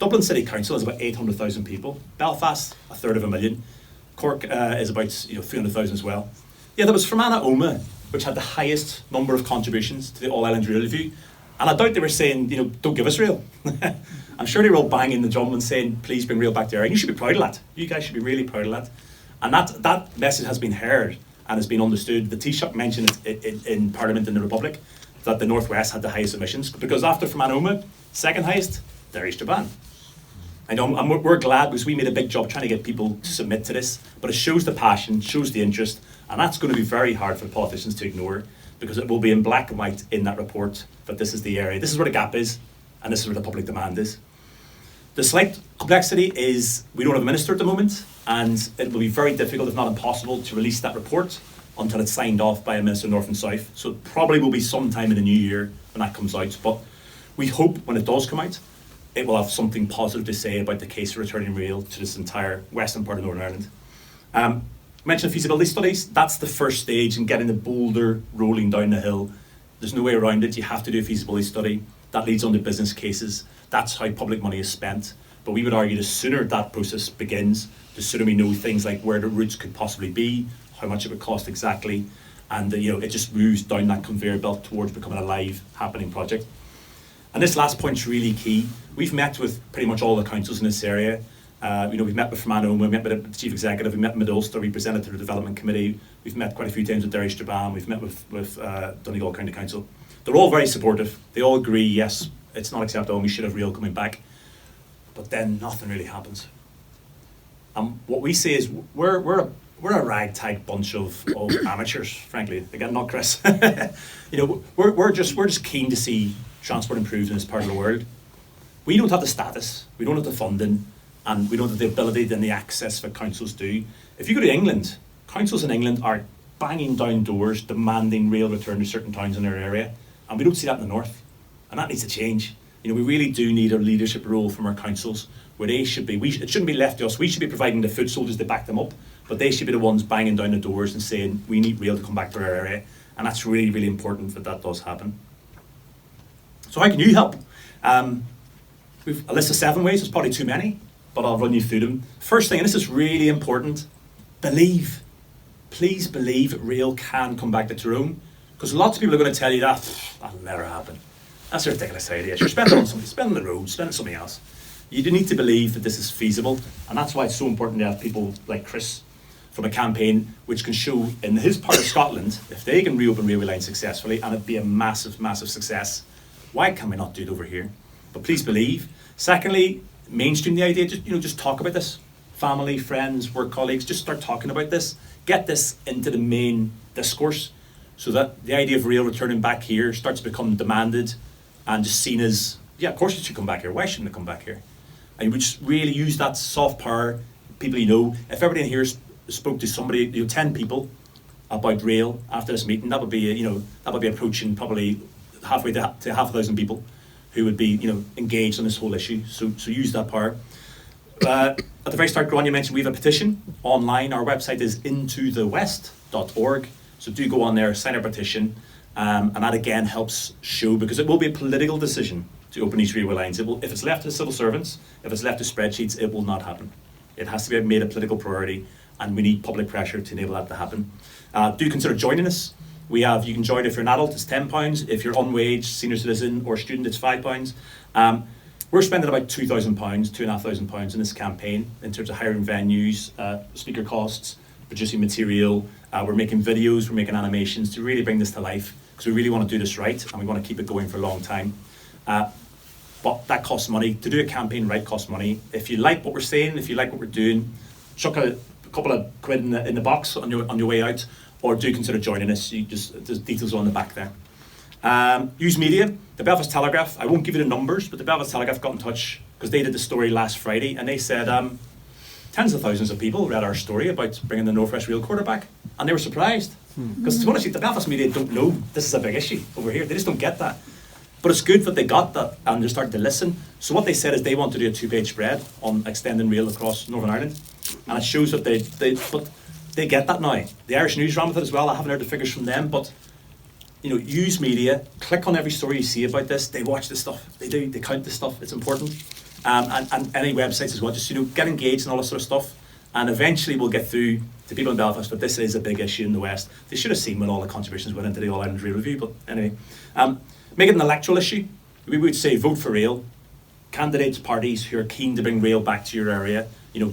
Dublin City Council is about 800,000 people. Belfast, 1/3 Cork is about 300,000 as well. Yeah, there was Fermanagh Omagh, which had the highest number of contributions to the All Island Rail Review. And I doubt they were saying, don't give us rail. I'm sure they were all banging the drum and saying, please bring rail back to Derry. You should be proud of that. You guys should be really proud of that. And that message has been heard and has been understood. The Taoiseach mentioned it in Parliament in the Republic that the North West had the highest emissions, because after Fermanagh Omagh, second highest, Derry Strabane. I know, and we're glad because we made a big job trying to get people to submit to this, but it shows the passion, shows the interest, and that's going to be very hard for politicians to ignore, because it will be in black and white in that report that this is the area, this is where the gap is, and this is where the public demand is. The slight complexity is we don't have a minister at the moment, and it will be very difficult, if not impossible, to release that report until it's signed off by a minister north and south. So it probably will be sometime in the new year when that comes out, but we hope when it does come out, it will have something positive to say about the case for returning rail to this entire western part of Northern Ireland. I mentioned feasibility studies. That's the first stage in getting the boulder rolling down the hill. There's no way around it. You have to do a feasibility study. That leads on to business cases. That's how public money is spent. But we would argue the sooner that process begins, the sooner we know things like where the routes could possibly be, how much it would cost exactly, and it just moves down that conveyor belt towards becoming a live, happening project. And this last point's really key. We've met with pretty much all the councils in this area. We've met with Fermanagh Omagh, we met with the Chief Executive, we met with Ulster, we presented to the Development Committee, we've met quite a few times with Derry Strabane, we've met with Donegal County Council. They're all very supportive. They all agree, yes, it's not acceptable and we should have rail coming back. But then nothing really happens. What we say is we're a ragtag bunch of amateurs, frankly. Again, not Chris. We're just keen to see transport improved in this part of the world. We don't have the status, we don't have the funding, and we don't have the ability and the access that councils do. If you go to England, councils in England are banging down doors demanding rail return to certain towns in their area, and we don't see that in the north, and that needs to change. We really do need a leadership role from our councils where they should be. It shouldn't be left to us. We should be providing the foot soldiers to back them up, but they should be the ones banging down the doors and saying we need rail to come back to our area, and that's really, really important that does happen. So how can you help? We've a list of 7 ways. It's probably too many, but I'll run you through them. First thing, and this is really important, believe. Please believe that rail can come back to Tyrone, because lots of people are going to tell you that'll never happen. That's a ridiculous idea. You're spending on something, spend on the road, spend on something else. You do need to believe that this is feasible, and that's why it's so important to have people like Chris from a campaign which can show in his part of Scotland, if they can reopen railway lines successfully, and it'd be a massive, massive success, why can we not do it over here? But please believe. Secondly, mainstream the idea, just talk about this. Family, friends, work colleagues, just start talking about this. Get this into the main discourse so that the idea of rail returning back here starts to become demanded and just seen as, yeah, of course it should come back here. Why shouldn't it come back here? And we just really use that soft power, people if everybody in here spoke to somebody, 10 people about rail after this meeting, that would be approaching probably halfway to 500 people who would be, engaged on this whole issue. So use that power. At the very start, Grania mentioned we have a petition online. Our website is intothewest.org. So do go on there, sign our petition, and that again helps show, because it will be a political decision to open these railway lines. If it's left to civil servants, if it's left to spreadsheets, it will not happen. It has to be made a political priority, and we need public pressure to enable that to happen. Do consider joining us. You can join if you're an adult, it's £10. If you're unwaged, senior citizen or student, it's £5. We're spending about £2,000, £2,500 in this campaign in terms of hiring venues, speaker costs, producing material. We're making videos, we're making animations to really bring this to life, because we really want to do this right and we want to keep it going for a long time. But that costs money. To do a campaign right costs money. If you like what we're saying, if you like what we're doing, chuck a couple of quid in the box on your way out, or do consider joining us. There's details on the back there. Use media. The Belfast Telegraph, I won't give you the numbers, but the Belfast Telegraph got in touch because they did the story last Friday, and they said tens of thousands of people read our story about bringing the Northwest Rail Corridor back, and they were surprised. Because to be honest, the Belfast media don't know this is a big issue over here. They just don't get that. But it's good that they got that and they're starting to listen. So what they said is they want to do a 2-page spread on extending rail across Northern Ireland, and it shows that they get that now. The Irish News ran with it as well. I haven't heard the figures from them, but use media, click on every story you see about this. They watch this stuff. They do. They count this stuff. It's important. And any websites as well. Just get engaged and all that sort of stuff. And eventually we'll get through to people in Belfast. But this is a big issue in the West. They should have seen when all the contributions went into the All Ireland Rail Review. But anyway, make it an electoral issue. We would say vote for rail. Candidates, parties who are keen to bring rail back to your area.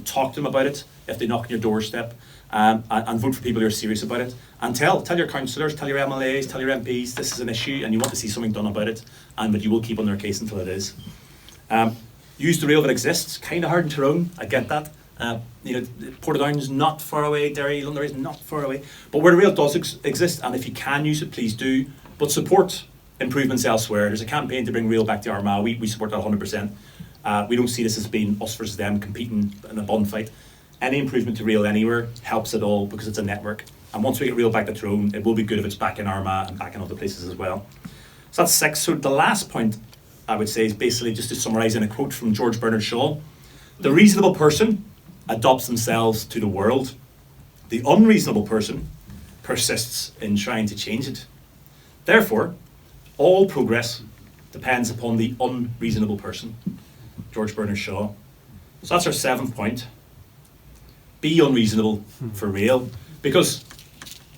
Talk to them about it if they knock on your doorstep. And vote for people who are serious about it. And tell your councillors, tell your MLAs, tell your MPs this is an issue and you want to see something done about it, but you will keep on their case until it is. Use the rail that exists. Kind of hard in Tyrone, I get that. Portadown is not far away, Derry, London is not far away. But where the rail does exist, and if you can use it, please do. But support improvements elsewhere. There's a campaign to bring rail back to Armagh. We support that 100%. We don't see this as being us versus them competing in a bun fight. Any improvement to rail anywhere helps it all because it's a network. And once we get rail back to Tyrone, it will be good if it's back in Armagh and back in other places as well. So that's 6. So the last point I would say is basically just to summarise in a quote from George Bernard Shaw. The reasonable person adopts themselves to the world. The unreasonable person persists in trying to change it. Therefore, all progress depends upon the unreasonable person. George Bernard Shaw. So that's our 7th point. Be unreasonable for rail, because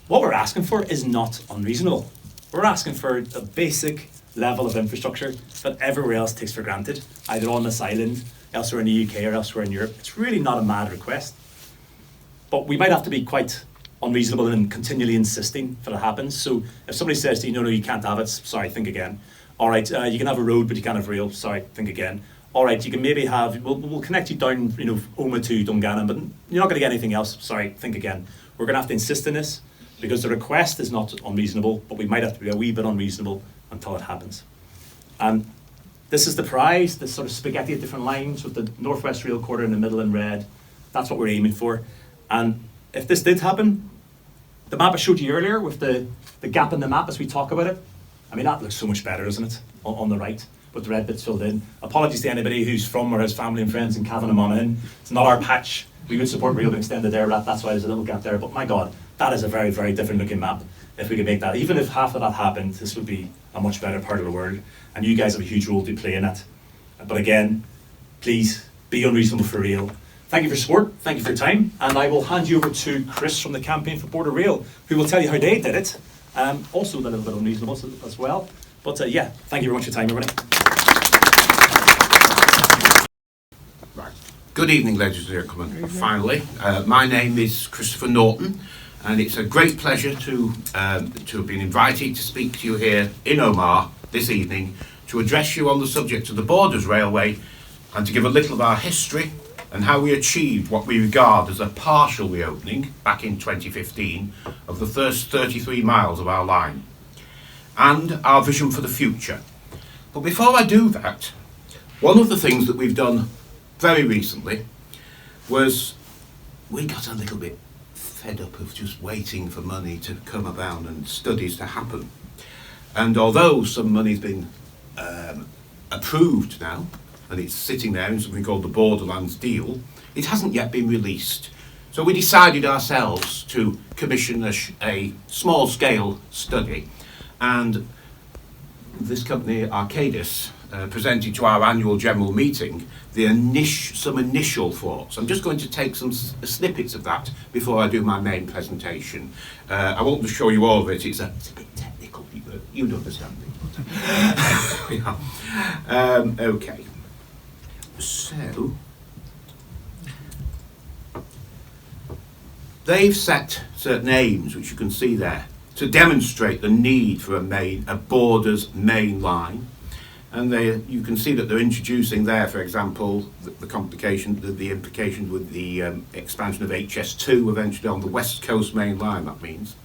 what we're asking for is not unreasonable. We're asking for a basic level of infrastructure that everywhere else takes for granted, either on this island, elsewhere in the UK or elsewhere in Europe. It's really not a mad request. But we might have to be quite unreasonable in continually insisting that it happens. So if somebody says to you, no, you can't have it, sorry, think again. All right, you can have a road, but you can't have rail, sorry, think again. All right, you can maybe have, we'll connect you down, Omagh to Donegal, but you're not going to get anything else. Sorry, think again. We're going to have to insist on this because the request is not unreasonable, but we might have to be a wee bit unreasonable until it happens. And this is the prize, this sort of spaghetti at different lines with the Northwest Rail Corridor in the middle in red. That's what we're aiming for. And if this did happen, the map I showed you earlier with the gap in the map as we talk about it, I mean, that looks so much better, doesn't it, on the right, with the red bits filled in. Apologies to anybody who's from or has family and friends in Cavan and Monaghan. It's not our patch. We would support rail being extended there, that's why there's a little gap there. But my God, that is a very, very different looking map. If we could make that, even if half of that happened, this would be a much better part of the world. And you guys have a huge role to play in that. But again, please be unreasonable for rail. Thank you for your support, thank you for your time, and I will hand you over to Chris from the Campaign for Border Rail, who will tell you how they did it. Also a little bit unreasonable as well. But yeah, thank you very much for your time, everybody. Good evening, ladies and gentlemen. Finally, my name is Christopher Norton, and it's a great pleasure to have been invited to speak to you here in Omagh this evening to address you on the subject of the Borders Railway and to give a little of our history and how we achieved what we regard as a partial reopening back in 2015 of the first 33 miles of our line and our vision for the future. But before I do that, one of the things that we've done very recently was we got a little bit fed up of just waiting for money to come about and studies to happen. And although some money's been approved now, and it's sitting there in something called the Borderlands deal, it hasn't yet been released. So we decided ourselves to commission a small-scale study, and this company, Arcadis, presented to our annual general meeting some initial thoughts. I'm just going to take some snippets of that before I do my main presentation. I won't show you all of it, it's a bit technical, but you'd understand it. Yeah. Okay. So, they've set certain aims, which you can see there, to demonstrate the need for a borders main line. And you can see that they're introducing there, for example, the implications with the expansion of HS2 eventually on the West Coast main line, that means.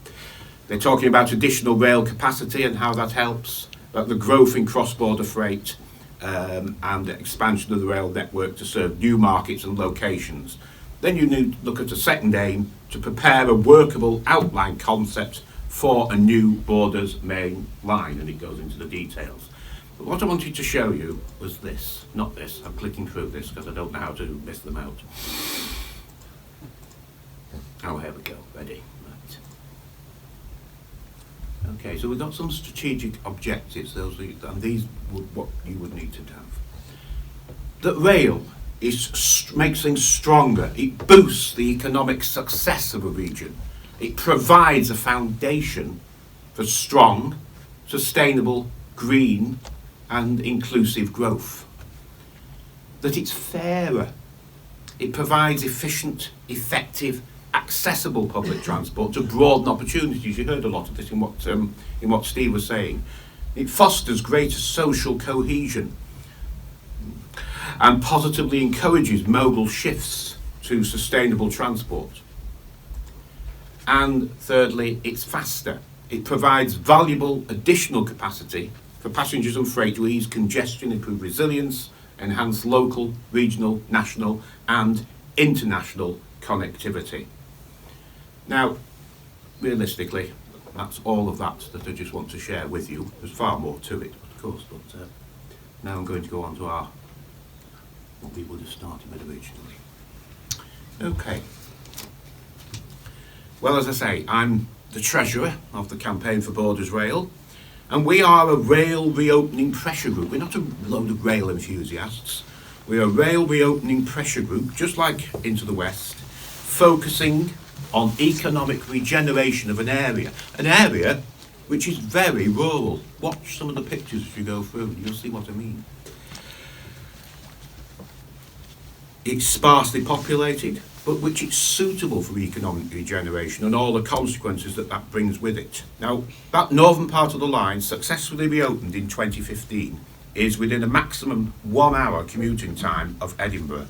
They're talking about additional rail capacity and how that helps, the growth in cross-border freight, and the expansion of the rail network to serve new markets and locations. Then you need to look at a second aim to prepare a workable outline concept for a new borders main line, and it goes into the details. But what I wanted to show you was this, not this. I'm clicking through this because I don't know how to miss them out. Oh, here we go, ready. Right. Okay, so we've got some strategic objectives, and these would what you would need to have. That rail makes things stronger. It boosts the economic success of a region. It provides a foundation for strong, sustainable, green and inclusive growth. That it's fairer. It provides efficient, effective, accessible public transport to broaden opportunities. You heard a lot of this in what Steve was saying. It fosters greater social cohesion and positively encourages modal shifts to sustainable transport. And thirdly, it's faster. It provides valuable additional capacity for passengers and freight to ease congestion, improve resilience, enhance local, regional, national and international connectivity. Now, realistically, that's all of that I just want to share with you. There's far more to it, of course, but now I'm going to go on to what we would have started with originally. Okay. Well, as I say, I'm the treasurer of the Campaign for Borders Rail, and we are a rail reopening pressure group. We're not a load of rail enthusiasts. We're a rail reopening pressure group, just like Into the West, focusing on economic regeneration of an area which is very rural. Watch some of the pictures as you go through, you'll see what I mean. It's sparsely populated, but which is suitable for economic regeneration and all the consequences that brings with it. Now, that northern part of the line, successfully reopened in 2015, is within a maximum 1 hour commuting time of Edinburgh.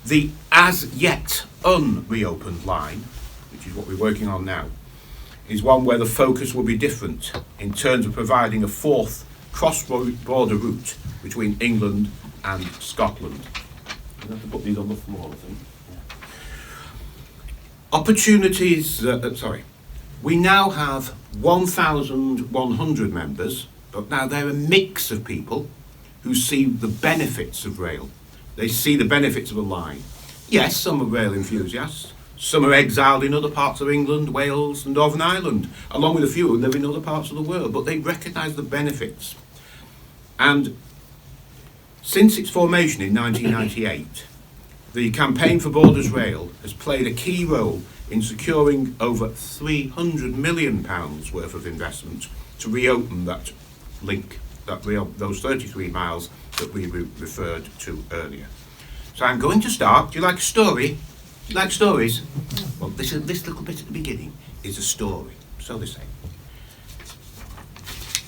The as yet unreopened line, which is what we're working on now, is one where the focus will be different in terms of providing a fourth cross-border route between England and Scotland. I have to put these on the floor, I think. Opportunities, we now have 1,100 members, but now they're a mix of people who see the benefits of rail. They see the benefits of a line. Yes, some are rail enthusiasts, some are exiled in other parts of England, Wales and Northern Ireland, along with a few who live in other parts of the world, but they recognise the benefits. And since its formation in 1998, the Campaign for Borders Rail has played a key role in securing over £300 million worth of investment to reopen that link, those 33 miles that we referred to earlier. So I'm going to start. Do you like a story? Do you like stories? Well, this little bit at the beginning is a story, so they say.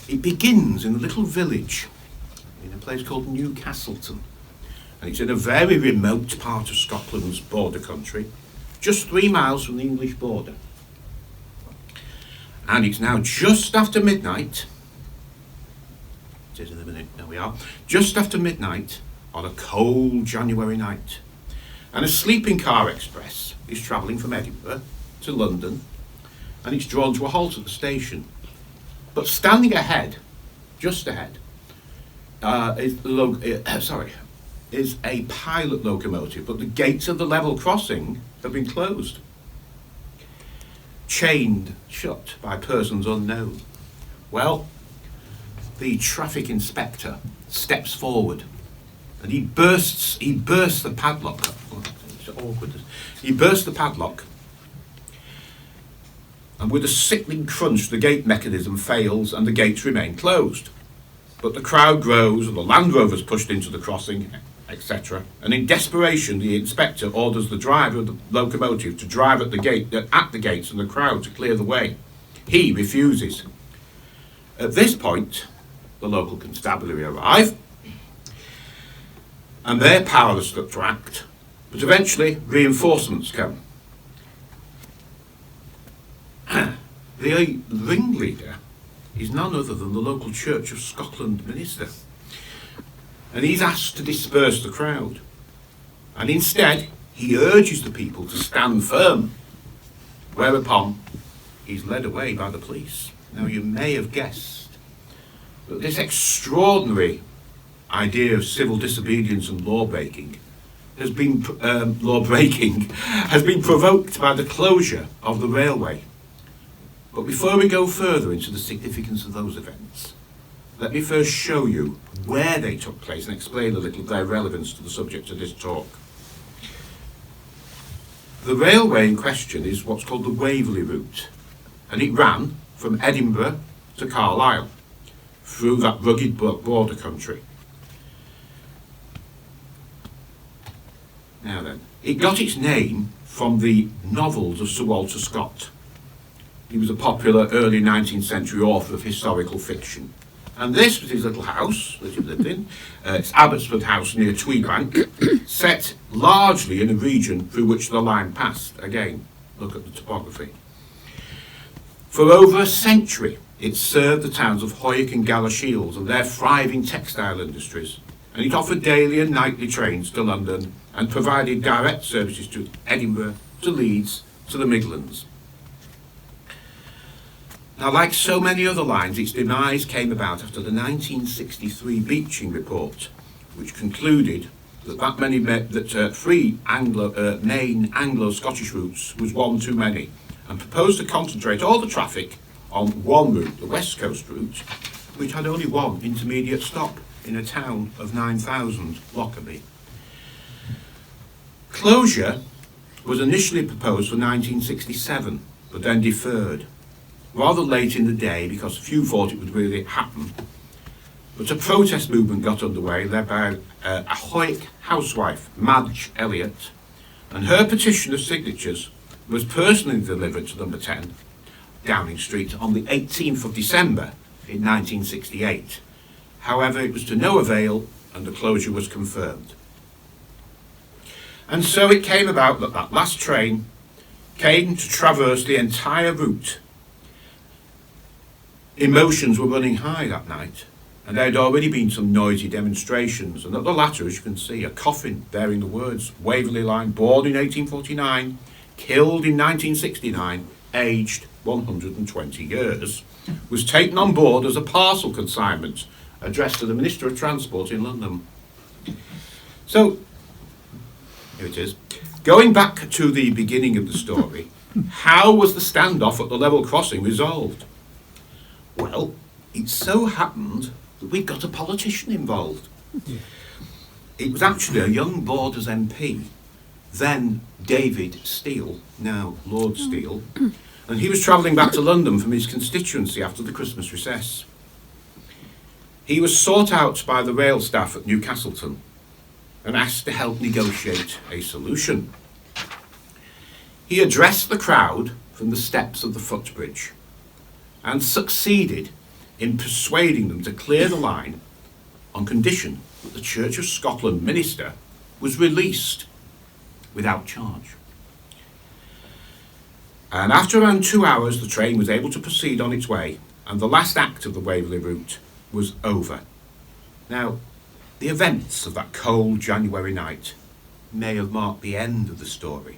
It begins in a little village in a place called Newcastleton. And it's in a very remote part of Scotland's border country, just 3 miles from the English border. And it's now just after midnight. It is in a minute, there we are. Just after midnight on a cold January night. And a sleeping car express is travelling from Edinburgh to London, and it's drawn to a halt at the station. But standing ahead, just ahead, is a pilot locomotive, but the gates of the level crossing have been closed. Chained shut by persons unknown. Well, the traffic inspector steps forward and he bursts the padlock. Oh, it's awkward. He bursts the padlock, and with a sickening crunch the gate mechanism fails and the gates remain closed. But the crowd grows and the Land Rover's pushed into the crossing, etc. And in desperation, the inspector orders the driver of the locomotive to drive at the gates and the crowd to clear the way. He refuses. At this point, the local constabulary arrive, and they're powerless to act, but eventually reinforcements come. The ringleader is none other than the local Church of Scotland minister, and he's asked to disperse the crowd, and instead he urges the people to stand firm, whereupon he's led away by the police. Now, you may have guessed that this extraordinary idea of civil disobedience and law-breaking has been provoked by the closure of the railway. But before we go further into the significance of those events, let me first show you where they took place and explain a little of their relevance to the subject of this talk. The railway in question is what's called the Waverley route, and it ran from Edinburgh to Carlisle through that rugged border country. Now then, it got its name from the novels of Sir Walter Scott. He was a popular early 19th century author of historical fiction. And this was his little house that he lived in. It's Abbotsford House near Tweebank, set largely in a region through which the line passed. Again, look at the topography. For over a century, it served the towns of Hoyk and Galashiels and their thriving textile industries. And it offered daily and nightly trains to London and provided direct services to Edinburgh, to Leeds, to the Midlands. Now, like so many other lines, its demise came about after the 1963 Beeching report, which concluded that three main Anglo-Scottish routes was one too many, and proposed to concentrate all the traffic on one route, the West Coast route, which had only one intermediate stop in a town of 9,000, Lockerbie. Closure was initially proposed for 1967, but then deferred. Rather late in the day, because few thought it would really happen. But a protest movement got underway, led by a Hoyk housewife, Madge Elliott, and her petition of signatures was personally delivered to number 10, Downing Street, on the 18th of December in 1968. However, it was to no avail, and the closure was confirmed. And so it came about that that last train came to traverse the entire route. Emotions were running high that night, and there had already been some noisy demonstrations, and at the latter, as you can see, a coffin bearing the words Waverley Line, born in 1849, killed in 1969, aged 120 years, was taken on board as a parcel consignment addressed to the Minister of Transport in London. So, here it is. Going back to the beginning of the story, how was the standoff at the level crossing resolved? Well, it so happened that we got a politician involved. It was actually a young Borders MP, then David Steele, now Lord Steele, and he was travelling back to London from his constituency after the Christmas recess. He was sought out by the rail staff at Newcastleton and asked to help negotiate a solution. He addressed the crowd from the steps of the footbridge and succeeded in persuading them to clear the line on condition that the Church of Scotland minister was released without charge. And after around 2 hours, the train was able to proceed on its way, and the last act of the Waverley route was over. Now, the events of that cold January night may have marked the end of the story,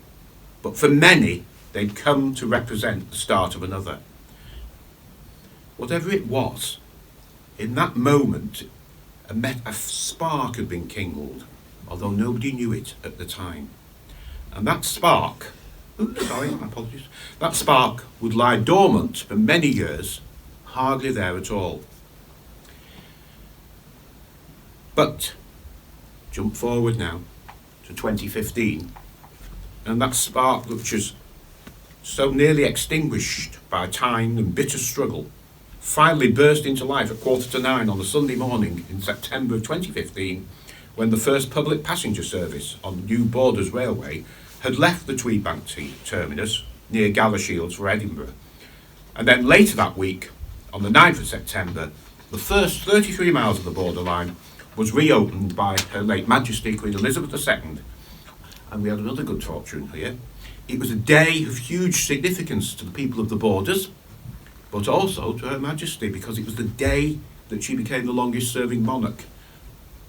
but for many, they'd come to represent the start of another. Whatever it was, in that moment, a spark had been kindled, although nobody knew it at the time. And that spark, that spark would lie dormant for many years, hardly there at all. But, jump forward now to 2015, and that spark, which is so nearly extinguished by time and bitter struggle, finally burst into life at 8:45 on a Sunday morning in September of 2015 when the first public passenger service on New Borders Railway had left the Tweedbank terminus near Galashiels for Edinburgh. And then later that week, on the 9th of September, the first 33 miles of the borderline was reopened by Her late Majesty Queen Elizabeth II. And we had another good fortune here. It was a day of huge significance to the people of the borders, but also to Her Majesty, because it was the day that she became the longest serving monarch.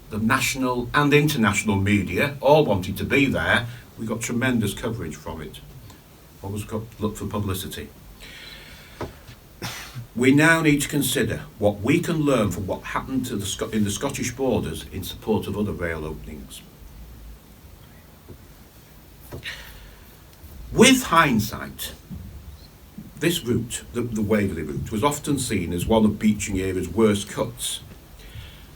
The national and international media all wanted to be there. We got tremendous coverage from it. Always look for publicity. We now need to consider what we can learn from what happened to in the Scottish borders in support of other rail openings. With hindsight, this route, the Waverley route, was often seen as one of Beeching era's worst cuts.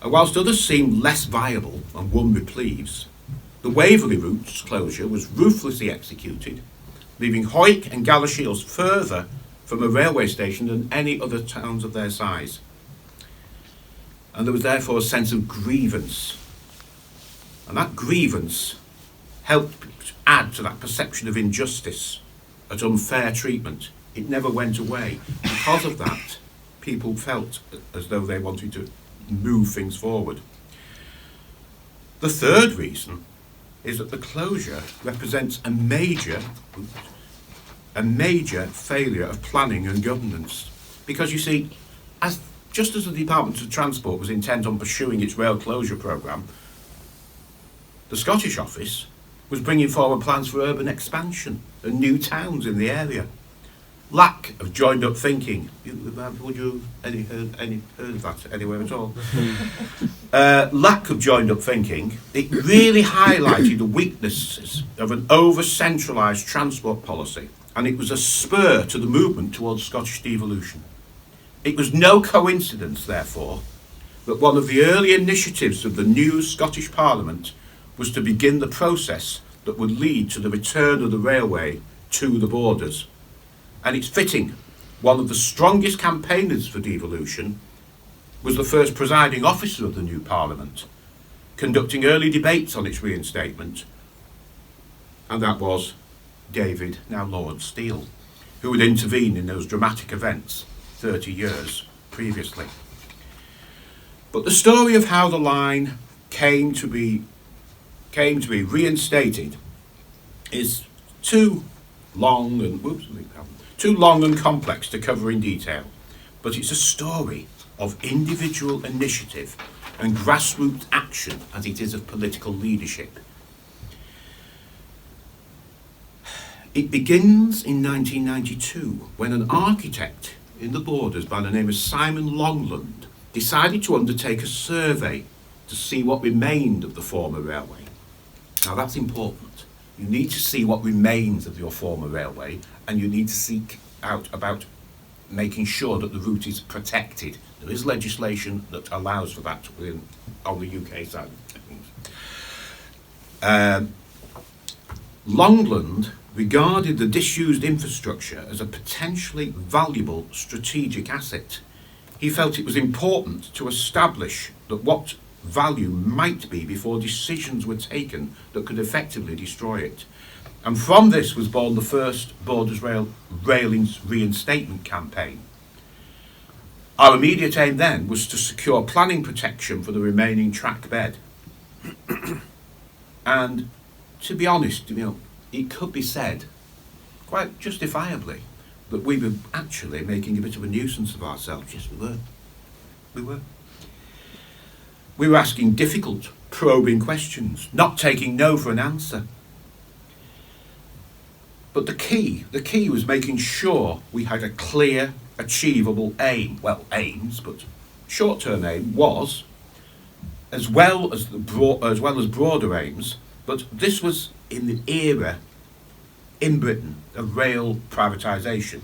And whilst others seemed less viable and won repleves, the Waverley route's closure was ruthlessly executed, leaving Hoyk and Galashiels further from a railway station than any other towns of their size. And there was therefore a sense of grievance. And that grievance helped add to that perception of injustice, at unfair treatment. It never went away. Because of that, people felt as though they wanted to move things forward. The third reason is that the closure represents a major failure of planning and governance. Because you see, just as the Department of Transport was intent on pursuing its rail closure programme, the Scottish Office was bringing forward plans for urban expansion and new towns in the area. Lack of joined up thinking. Would you heard of that anywhere at all? Lack of joined up thinking. It really highlighted the weaknesses of an over-centralised transport policy, and it was a spur to the movement towards Scottish devolution. It was no coincidence, therefore, that one of the early initiatives of the new Scottish Parliament was to begin the process that would lead to the return of the railway to the borders. And it's fitting, one of the strongest campaigners for devolution was the first presiding officer of the new Parliament, conducting early debates on its reinstatement, and that was David, now Lord Steele, who would intervene in those dramatic events 30 years previously. But the story of how the line came to be reinstated is too long and complex to cover in detail, but it's a story of individual initiative and grassroots action as it is of political leadership. It begins in 1992 when an architect in the borders by the name of Simon Longland decided to undertake a survey to see what remained of the former railway. Now that's important. You need to see what remains of your former railway, and you need to seek out about making sure that the route is protected. There is legislation that allows for that on the UK side of things. Longland regarded the disused infrastructure as a potentially valuable strategic asset. He felt it was important to establish that what value might be before decisions were taken that could effectively destroy it. And from this was born the first Borders Rail reinstatement campaign. Our immediate aim then was to secure planning protection for the remaining track bed. And to be honest, it could be said, quite justifiably, that we were actually making a bit of a nuisance of ourselves. Yes, we were. We were. We were asking difficult, probing questions, not taking no for an answer. But the key was making sure we had a clear, achievable aim. Well, aims, but short-term aim was, as well as broader aims. But this was in the era in Britain of rail privatisation.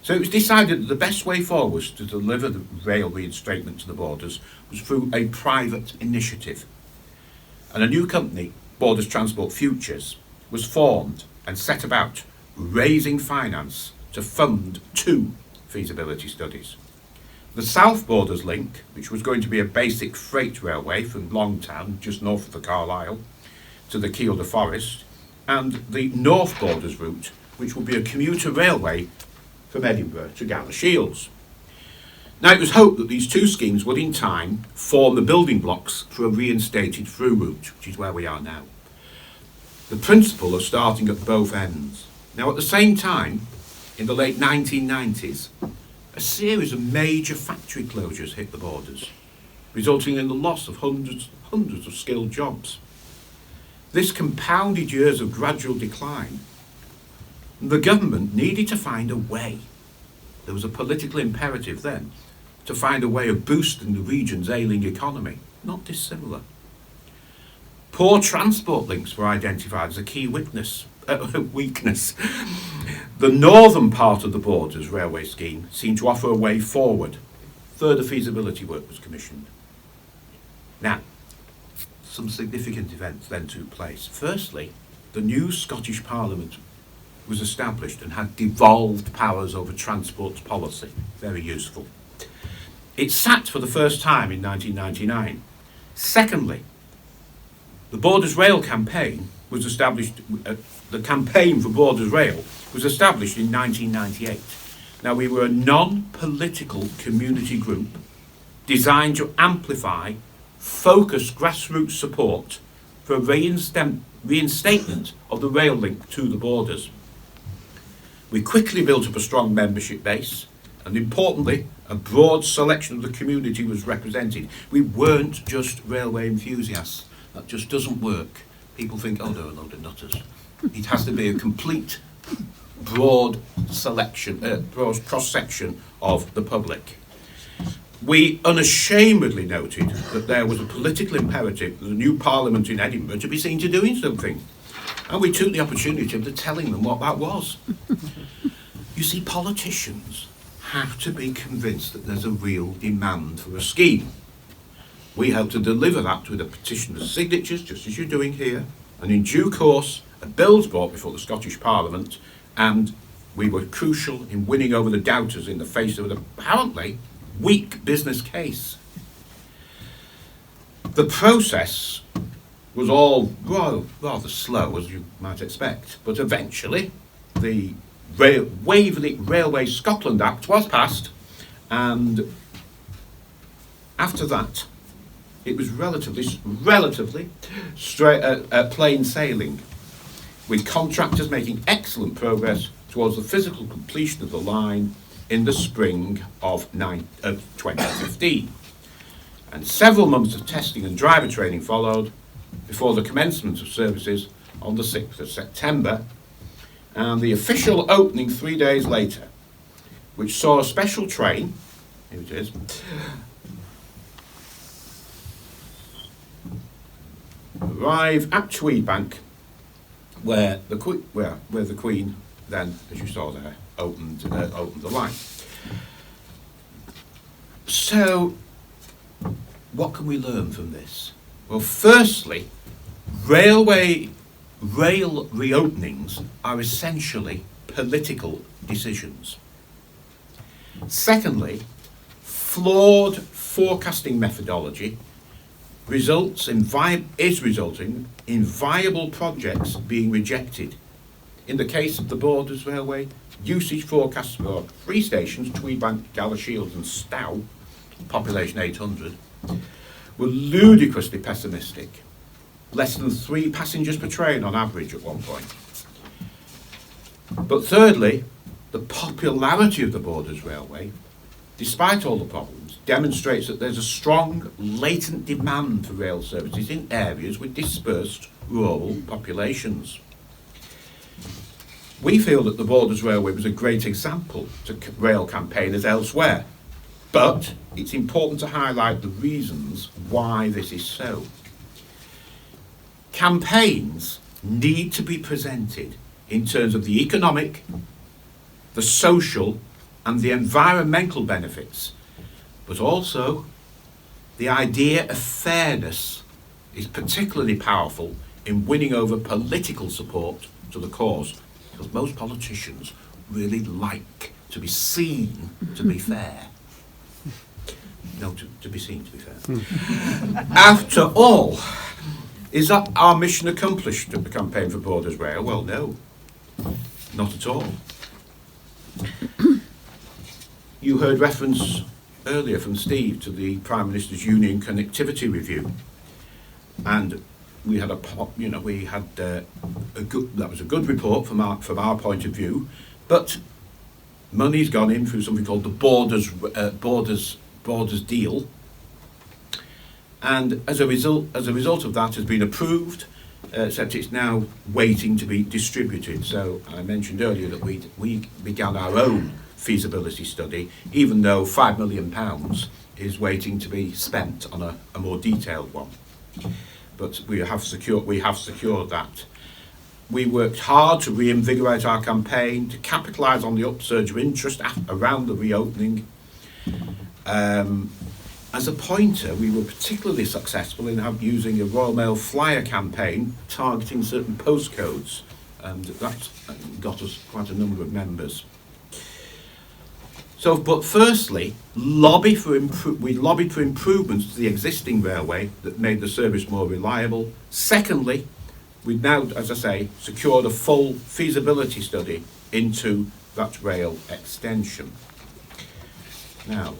So it was decided that the best way forward to deliver the rail reinstatement to the borders was through a private initiative. And a new company, Borders Transport Futures, was formed and set about raising finance to fund 2 feasibility studies. The South Borders link, which was going to be a basic freight railway from Longtown, just north of the Carlisle, to the Kielder Forest, and the North Borders route, which will be a commuter railway from Edinburgh to Galashiels. Now, it was hoped that these two schemes would in time form the building blocks for a reinstated through route, which is where we are now. The principle of starting at both ends. Now, at the same time, in the late 1990s, a series of major factory closures hit the borders, resulting in the loss of hundreds of skilled jobs. This compounded years of gradual decline. The government needed to find a way. There was a political imperative then to find a way of boosting the region's ailing economy, not dissimilar. Poor transport links were identified as a key weakness. The northern part of the Borders railway scheme seemed to offer a way forward. Further feasibility work was commissioned. Now, some significant events then took place. Firstly, the new Scottish Parliament was established and had devolved powers over transport policy. Very useful. It sat for the first time in 1999. Secondly, the Borders Rail campaign was established, the campaign for Borders Rail was established in 1998. Now, we were a non-political community group designed to amplify focused grassroots support for a reinstatement of the rail link to the borders. We quickly built up a strong membership base, and importantly, a broad selection of the community was represented. We weren't just railway enthusiasts. That just doesn't work. People think, oh, they're a load of nutters. It has to be a complete, broad selection, broad cross-section of the public. We unashamedly noted that there was a political imperative for the new Parliament in Edinburgh to be seen to doing something. And we took the opportunity of telling them what that was. You see, politicians have to be convinced that there's a real demand for a scheme. We hope to deliver that with a petition of signatures, just as you're doing here, and in due course, a bill's brought before the Scottish Parliament, and we were crucial in winning over the doubters in the face of an apparently weak business case. The process was all rather slow, as you might expect, but eventually the Waverley Railway Scotland Act was passed, and after that it was relatively straight, plain sailing, with contractors making excellent progress towards the physical completion of the line in the spring of 2015. And several months of testing and driver training followed before the commencement of services on the 6th of September, and the official opening 3 days later, which saw a special train, here it is, arrive at Tweedbank, where the Queen then, as you saw there, opened the line. So, what can we learn from this? Well, firstly, rail reopenings are essentially political decisions. Secondly, flawed forecasting methodology is resulting in viable projects being rejected. In the case of the Borders Railway, usage forecasts for 3 stations, Tweedbank, Galashiels and Stow, population 800, were ludicrously pessimistic. Less than 3 passengers per train on average at one point. But thirdly, the popularity of the Borders Railway, despite all the problems, demonstrates that there's a strong latent demand for rail services in areas with dispersed rural populations. We feel that the Borders Railway was a great example to rail campaigners elsewhere, but it's important to highlight the reasons why this is so. Campaigns need to be presented in terms of the economic, the social and the environmental benefits, but also the idea of fairness is particularly powerful in winning over political support to the cause, because most politicians really like to be seen to be fair. No, to be seen, to be fair. After all, is that our mission accomplished at the Campaign for Borders Rail? Well, no, not at all. You heard reference earlier from Steve to the Prime Minister's Union Connectivity Review, and we had that was a good report from our point of view, but money's gone in through something called the Borders deal, and as a result of that has been approved, except it's now waiting to be distributed. So I mentioned earlier that we began our own feasibility study, even though £5 million is waiting to be spent on a more detailed one. But we have secured that. We worked hard to reinvigorate our campaign, to capitalise on the upsurge of interest around the reopening. As a pointer, we were particularly successful in using a Royal Mail flyer campaign targeting certain postcodes, and that got us quite a number of members. So, but firstly, we lobbied for improvements to the existing railway that made the service more reliable. Secondly, we've now, as I say, secured a full feasibility study into that rail extension. Now,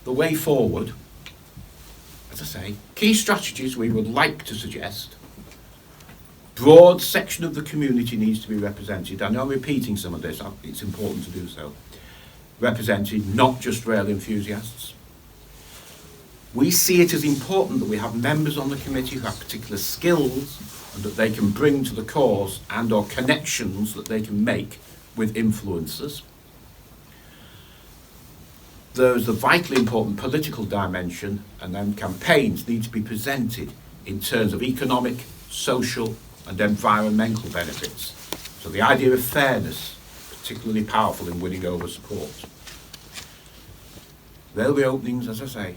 the way forward, as I say, key strategies we would like to suggest. Broad section of the community needs to be represented. I know I'm repeating some of this, it's important to do so. Represented, not just rail enthusiasts. We see it as important that we have members on the committee who have particular skills and that they can bring to the cause and or connections that they can make with influencers. There's the vitally important political dimension, and then campaigns need to be presented in terms of economic, social and environmental benefits. So the idea of fairness, particularly powerful in winning over support. Railway openings, as I say,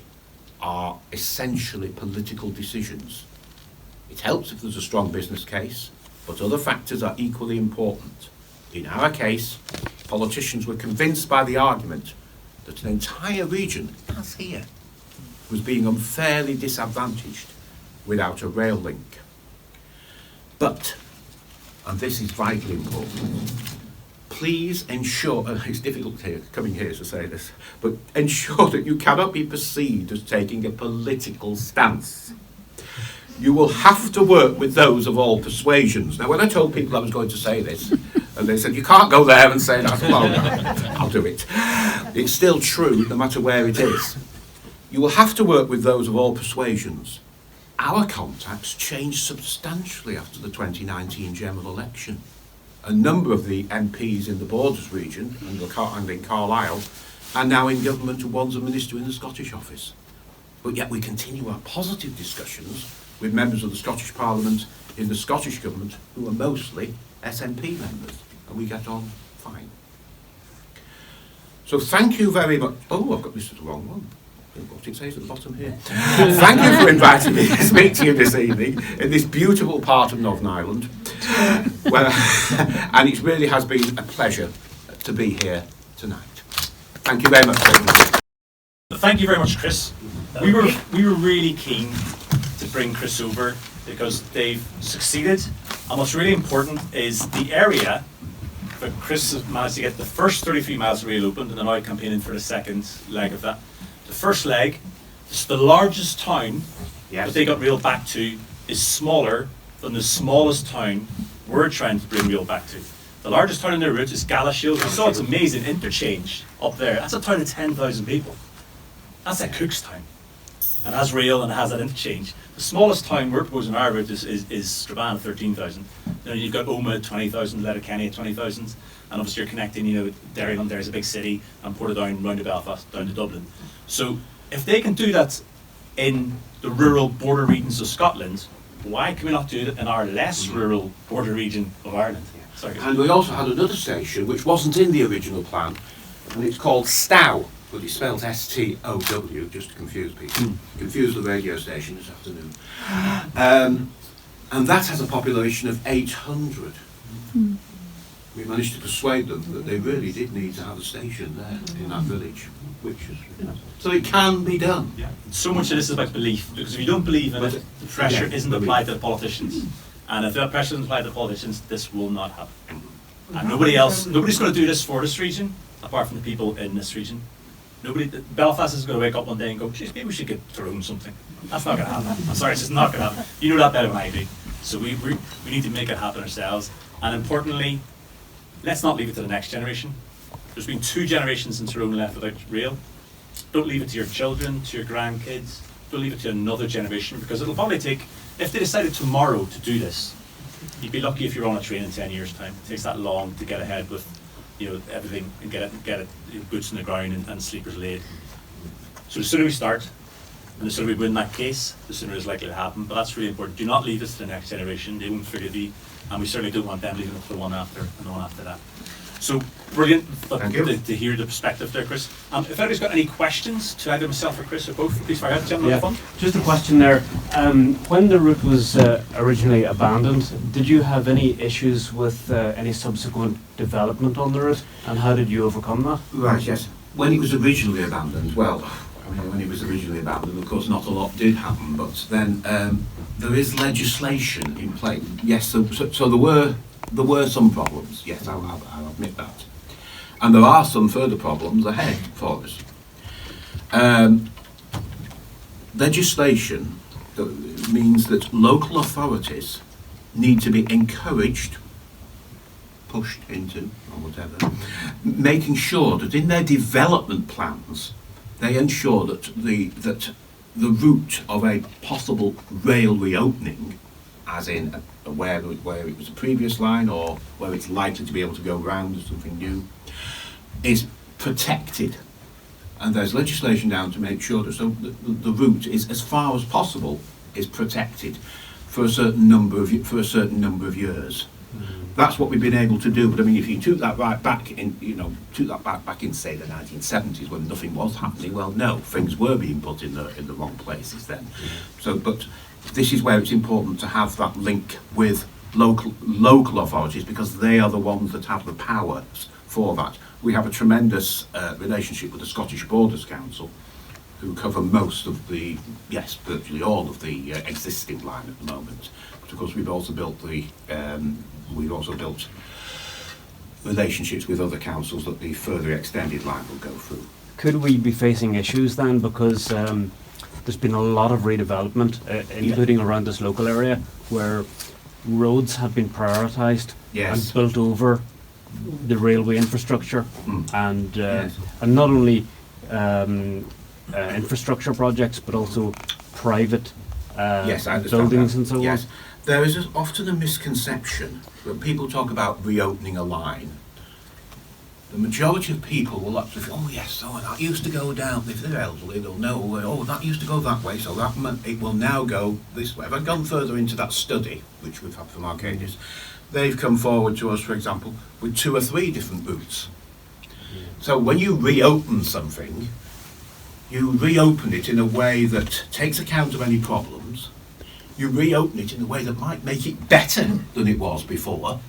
are essentially political decisions. It helps if there's a strong business case, but other factors are equally important. In our case, politicians were convinced by the argument that an entire region, as here, was being unfairly disadvantaged without a rail link. But, and this is vitally important, please ensure, and it's difficult here, coming here to say this, but ensure that you cannot be perceived as taking a political stance. You will have to work with those of all persuasions. Now, when I told people I was going to say this, and they said, you can't go there and say that, well, I'll do it. It's still true, no matter where it is. You will have to work with those of all persuasions. Our contacts changed substantially after the 2019 general election. A number of the MPs in the Borders region and in Carlisle are now in government, and one's a minister in the Scottish office. But yet we continue our positive discussions with members of the Scottish Parliament in the Scottish Government who are mostly SNP members, and we get on fine. So thank you very much. Oh, I've got this to the wrong one. What it says at the bottom here. Thank you for inviting me to speak to you this evening in this beautiful part of Northern Ireland. And it really has been a pleasure to be here tonight. Thank you very much. Thank you very much, Chris. We were really keen to bring Chris over because they've succeeded, and what's really important is the area that Chris has managed to get the first 33 miles rail opened, and they're now campaigning for the second leg of that. The first leg, it's the largest town that they got rail back to is smaller than the smallest town we're trying to bring rail back to. The largest town on their route is Galashiel. You saw it's amazing interchange up there. That's a town of 10,000 people. That's at Cookstown. And it has rail and it has that interchange. The smallest town we're proposing our route is Strabane at 13,000. Then you've got Omagh at 20,000, Letterkenny at 20,000, and obviously you're connecting, Derry on there is a big city, and Portadown round to Belfast, down to Dublin. So if they can do that in the rural border regions of Scotland, why can we not do it in our less rural border region of Ireland? Sorry. And we also had another station which wasn't in the original plan, and it's called Stow, but it's spelled S-T-O-W, just to confuse people. Confuse the radio station this afternoon. And that has a population of 800. we managed to persuade them that they really did need to have a station there in that village, which is, so it can be done. Yeah. So much of this is about belief, because if you don't believe in it, the pressure isn't applied to the politicians. And if that pressure isn't applied to the politicians, this will not happen. And nobody's going to do this for this region, apart from the people in this region. Belfast is going to wake up one day and go, geez, maybe we should get Tyrone something. That's not going to happen. I'm sorry, it's just not going to happen. You know that better than I do. So we need to make it happen ourselves. And importantly, let's not leave it to the next generation. There's been 2 generations in Tyrone left without rail. Don't leave it to your children, to your grandkids. Don't leave it to another generation, because it'll probably take, if they decided tomorrow to do this, you'd be lucky if you're on a train in 10 years' time. It takes that long to get ahead with, everything and get it boots on the ground and sleepers laid. So the sooner we start, and the sooner we win that case, the sooner it's likely to happen. But that's really important. Do not leave this to the next generation. They won't forgive you, and we certainly don't want them leaving it to the one after and the one after that. So brilliant to hear the perspective there, Chris. If anybody's got any questions to either myself or Chris or both, please fire out, gentlemen. Yeah, just a question there. When the route was originally abandoned, did you have any issues with any subsequent development on the route, and how did you overcome that? Right, yes. When it was originally abandoned, when it was originally abandoned, of course, not a lot did happen, but then there is legislation in place. Yes, so there were some problems, yes, I'll admit that. And there are some further problems ahead for us. Legislation that means that local authorities need to be encouraged, pushed into, or whatever, making sure that in their development plans they ensure that the route of a possible rail reopening, as in where it was a previous line or where it's likely to be able to go round to something new, is protected. And there's legislation down to make sure that the route is, as far as possible, is protected for a certain number of years. That's what we've been able to do. But I mean, if you took that right back in, back in say the 1970s when nothing was happening, well, no, things were being put in the wrong places then. So, but this is where it's important to have that link with local authorities, because they are the ones that have the powers for that. We have a tremendous relationship with the Scottish Borders Council, who cover most of virtually all of the existing line at the moment. But of course, we've also built relationships with other councils that the further extended line will go through. Could we be facing issues then, because there's been a lot of redevelopment, including around this local area, where roads have been prioritised and built over the railway infrastructure, and not only infrastructure projects, but also private buildings and so on. There is often a misconception when people talk about reopening a line. The majority of people will actually think, oh yes, that used to go down. If they're elderly, they'll know, that used to go that way, so it will now go this way. If I've gone further into that study, which we've had from Arcadius, they've come forward to us, for example, with 2 or 3 different routes. So when you reopen something, you reopen it in a way that takes account of any problems. You reopen it in a way that might make it better than it was before,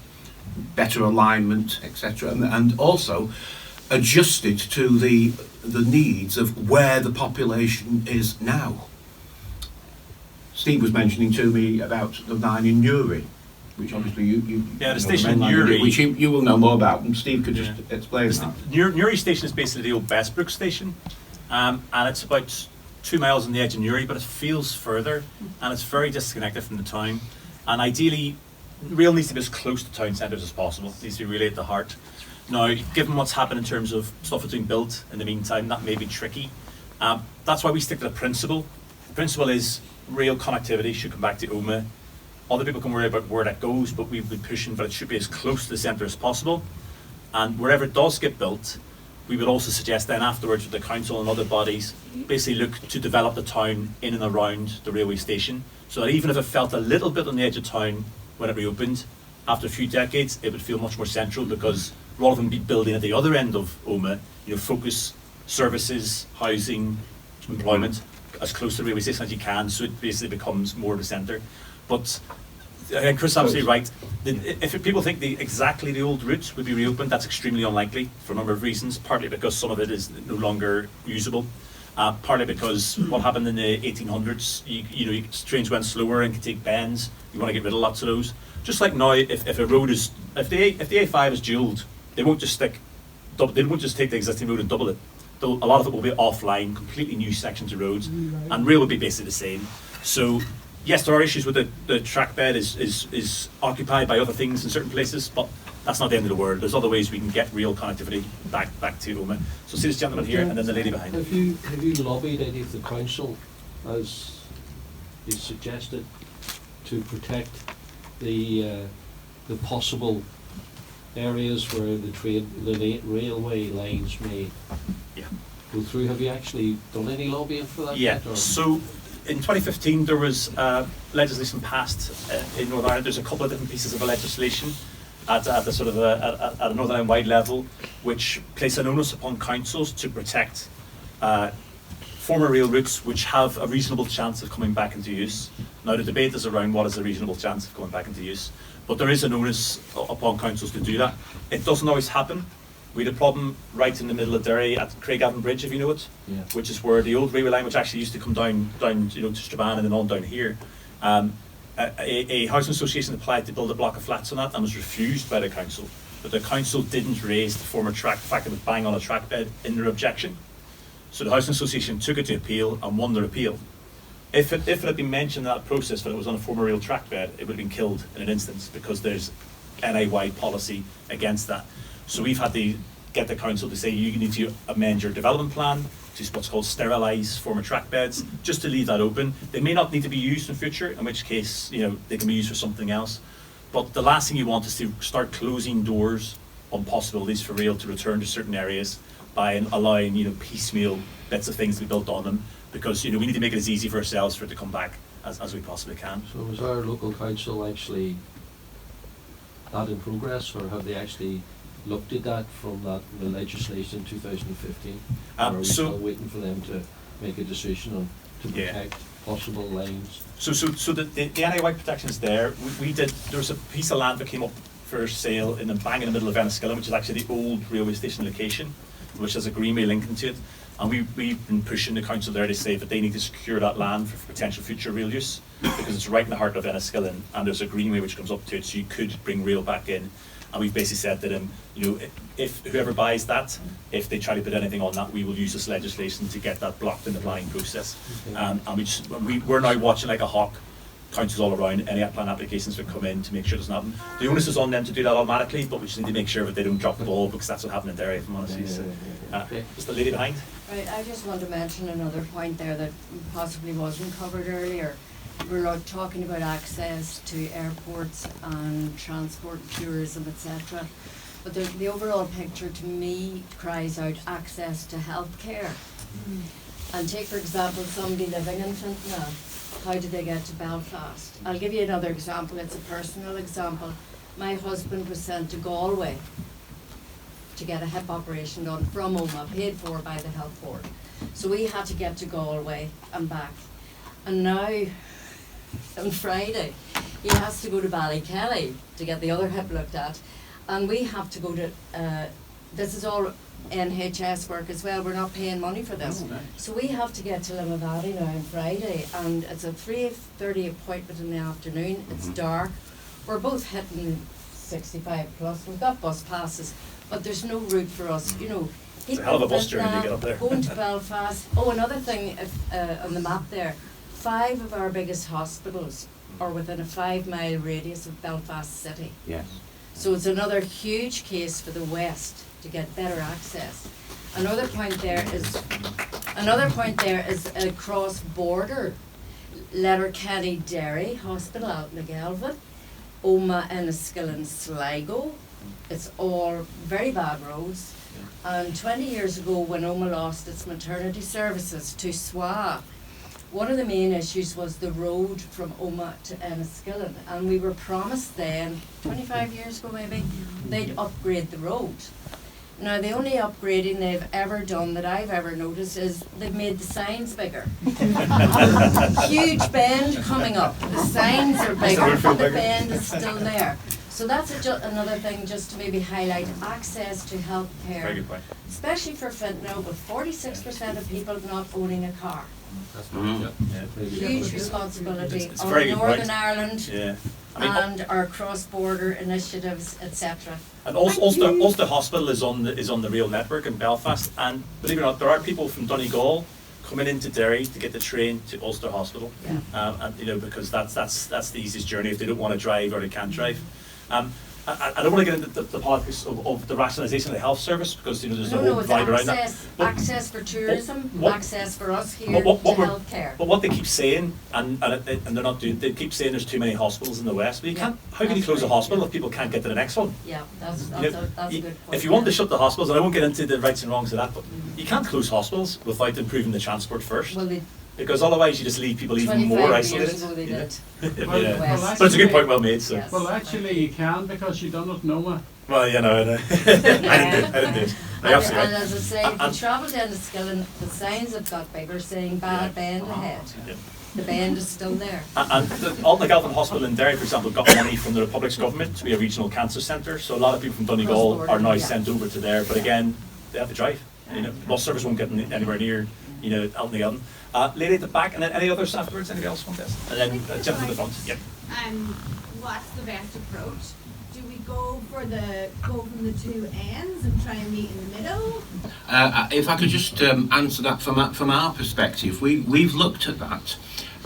better alignment, etc., and also adjust it to the needs of where the population is now. Steve was mentioning to me about the line in Newry, which obviously the station in Newry, which you will know more about, and Steve could just explain that. Newry station is basically the old Bestbrook station, and it's about 2 miles on the edge of Newry, but it feels further, and it's very disconnected from the town. And ideally, rail needs to be as close to town centres as possible. It needs to be really at the heart. Now, given what's happened in terms of stuff that's being built in the meantime, that may be tricky. That's why we stick to the principle. The principle is rail connectivity should come back to Omagh. Other people can worry about where that goes, but we've been pushing, but it should be as close to the centre as possible. And wherever it does get built, we would also suggest then afterwards with the council and other bodies, basically look to develop the town in and around the railway station, so that even if it felt a little bit on the edge of town when it reopened, after a few decades, it would feel much more central, because rather than be building at the other end of Omagh, focus services, housing, employment as close to the railway station as you can, so it basically becomes more of a centre. But And Chris is absolutely right. If people think exactly the old route would be reopened, that's extremely unlikely for a number of reasons. Partly because some of it is no longer usable. Partly because what happened in the 1800s, trains went slower and could take bends. You want to get rid of lots of those. Just like now, if a road is, if the A5 is dualled, they won't just take the existing road and double it. A lot of it will be offline, completely new sections of roads, and rail will be basically the same. So yes, there are issues with the track bed is occupied by other things in certain places, but that's not the end of the world. There's other ways we can get real connectivity back to Omagh. So see this gentleman here, and then the lady behind. Have you lobbied any of the council, as you suggested, to protect the possible areas where the railway lines may go through? Have you actually done any lobbying for that? Yeah. So in 2015 there was legislation passed in Northern Ireland. There's a couple of different pieces of legislation at the sort of at a Northern Ireland wide level, which place an onus upon councils to protect former rail routes which have a reasonable chance of coming back into use. Now the debate is around what is a reasonable chance of coming back into use, but there is an onus upon councils to do that. It doesn't always happen. We had a problem right in the middle of Derry at Craigavon Bridge, if you know it, which is where the old railway line, which actually used to come down to Strabane and then on down here. A housing association applied to build a block of flats on that and was refused by the council. But the council didn't raise the former track, the fact that it was bang on a track bed, in their objection. So the housing association took it to appeal and won their appeal. If it had been mentioned in that process that it was on a former rail track bed, it would have been killed in an instance, because there's NI-wide policy against that. So we've had to get the council to say you need to amend your development plan to what's called sterilise former track beds, just to leave that open. They may not need to be used in future, in which case they can be used for something else. But the last thing you want is to start closing doors on possibilities for rail to return to certain areas by allowing piecemeal bits of things to be built on them, because we need to make it as easy for ourselves for it to come back as we possibly can. So is our local council actually that in progress, or have they actually looked at that from the legislation in 2015? Or are we still waiting for them to make a decision on to protect possible lines? So the NI-wide protection is there. There was a piece of land that came up for sale bang in the middle of Enniskillen, which is actually the old railway station location, which has a greenway link into it. And we've been pushing the council there to say that they need to secure that land for potential future rail use, because it's right in the heart of Enniskillen, and there's a greenway which comes up to it, so you could bring rail back in. And we've basically said to them, if whoever buys that, if they try to put anything on that, we will use this legislation to get that blocked in the planning process. And we're now watching like a hawk, councils all around, any plan applications that come in, to make sure it doesn't happen. The onus is on them to do that automatically, but we just need to make sure that they don't drop the ball, because that's what happened in Derry, if I'm honest. Just the lady behind. Right, I just want to mention another point there that possibly wasn't covered earlier. We're talking about access to airports and transport, tourism, etc. But the overall picture to me cries out access to healthcare. And take, for example, somebody living in Fermanagh. How do they get to Belfast? I'll give you another example. It's a personal example. My husband was sent to Galway to get a hip operation done from Omagh, paid for by the health board. So we had to get to Galway and back. And now, on Friday, he has to go to Ballykelly to get the other hip looked at. And we have to go to, this is all NHS work as well, we're not paying money for this. So we have to get to Limavady now on Friday, and it's a 3:30 appointment in the afternoon, it's dark. We're both hitting 65 plus, we've got bus passes, but there's no route for us, It's a hell of a bus journey to get up there. Going to Belfast. Oh, another thing, on the map there, 5 of our biggest hospitals are within a 5-mile radius of Belfast City. Yes. So it's another huge case for the West to get better access. Another point there is a cross-border Letterkenny Derry Hospital out in McGelvin, Omagh, Enniskillen, Sligo. It's all very bad roads. And 20 years ago, when Omagh lost its maternity services to SWA, one of the main issues was the road from Omagh to Enniskillen, and we were promised then, 25 years ago maybe, they'd upgrade the road. Now, the only upgrading they've ever done that I've ever noticed is they've made the signs bigger. Huge bend coming up. The signs are bigger, but the bend is still there. So that's another thing just to maybe highlight access to health care. Very good point. Especially for Fintano, with 46% of people not owning a car. Huge responsibility It's on very good Northern point. Ireland Yeah. and our cross-border initiatives, etc. And Ulster Hospital is on the rail network in Belfast, and believe it or not, there are people from Donegal coming into Derry to get the train to Ulster Hospital, and because that's the easiest journey if they don't want to drive or they can't drive. I don't want to get into the politics of the rationalisation of the health service because there's a whole divide around that. Access for tourism, access for us here to health care. But what they keep saying, and they're not doing, they keep saying there's too many hospitals in the West. But you can't. How can you close a hospital if people can't get to the next one? Yeah, that's a good point. If you want to shut the hospitals, and I won't get into the rights and wrongs of that, but you can't close hospitals without improving the transport first. Well, because otherwise you just leave people even more isolated. 25 years ago they did. But it's a good point, well made. So. Yes. Well, actually you can because you done it in Omagh. Well, I didn't do it. And as I say, if you travel down to Skillen, the signs have got bigger saying bad bend ahead. Yeah. The bend is still there. And the Alton Galvin Hospital in Derry, for example, got money from the Republic's government to be a regional cancer centre. So a lot of people from Donegal are now sent over to there. But again, they have to drive. Bus service won't get anywhere near, Alton Galvin. Lady at the back, and then any others afterwards? Anybody else want this? And then gentleman at the front. Yep. What's the best approach? Do we go from the two ends and try and meet in the middle? If I could just answer that from our perspective, we've looked at that,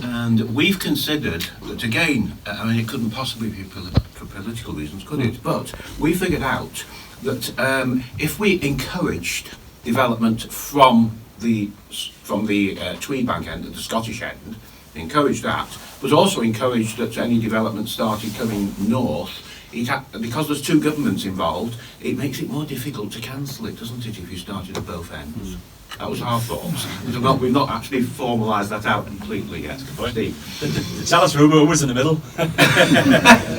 and we've considered that again. It couldn't possibly be for political reasons, could it? But we figured out that if we encouraged development from the Tweed Bank end, the Scottish end, encouraged that, but also encouraged that any development started coming north. Because there's two governments involved, it makes it more difficult to cancel it, doesn't it, if you started at both ends? That was our thoughts. We've not actually formalised that out completely yet. Steve. The challenge for Omagh was in the middle.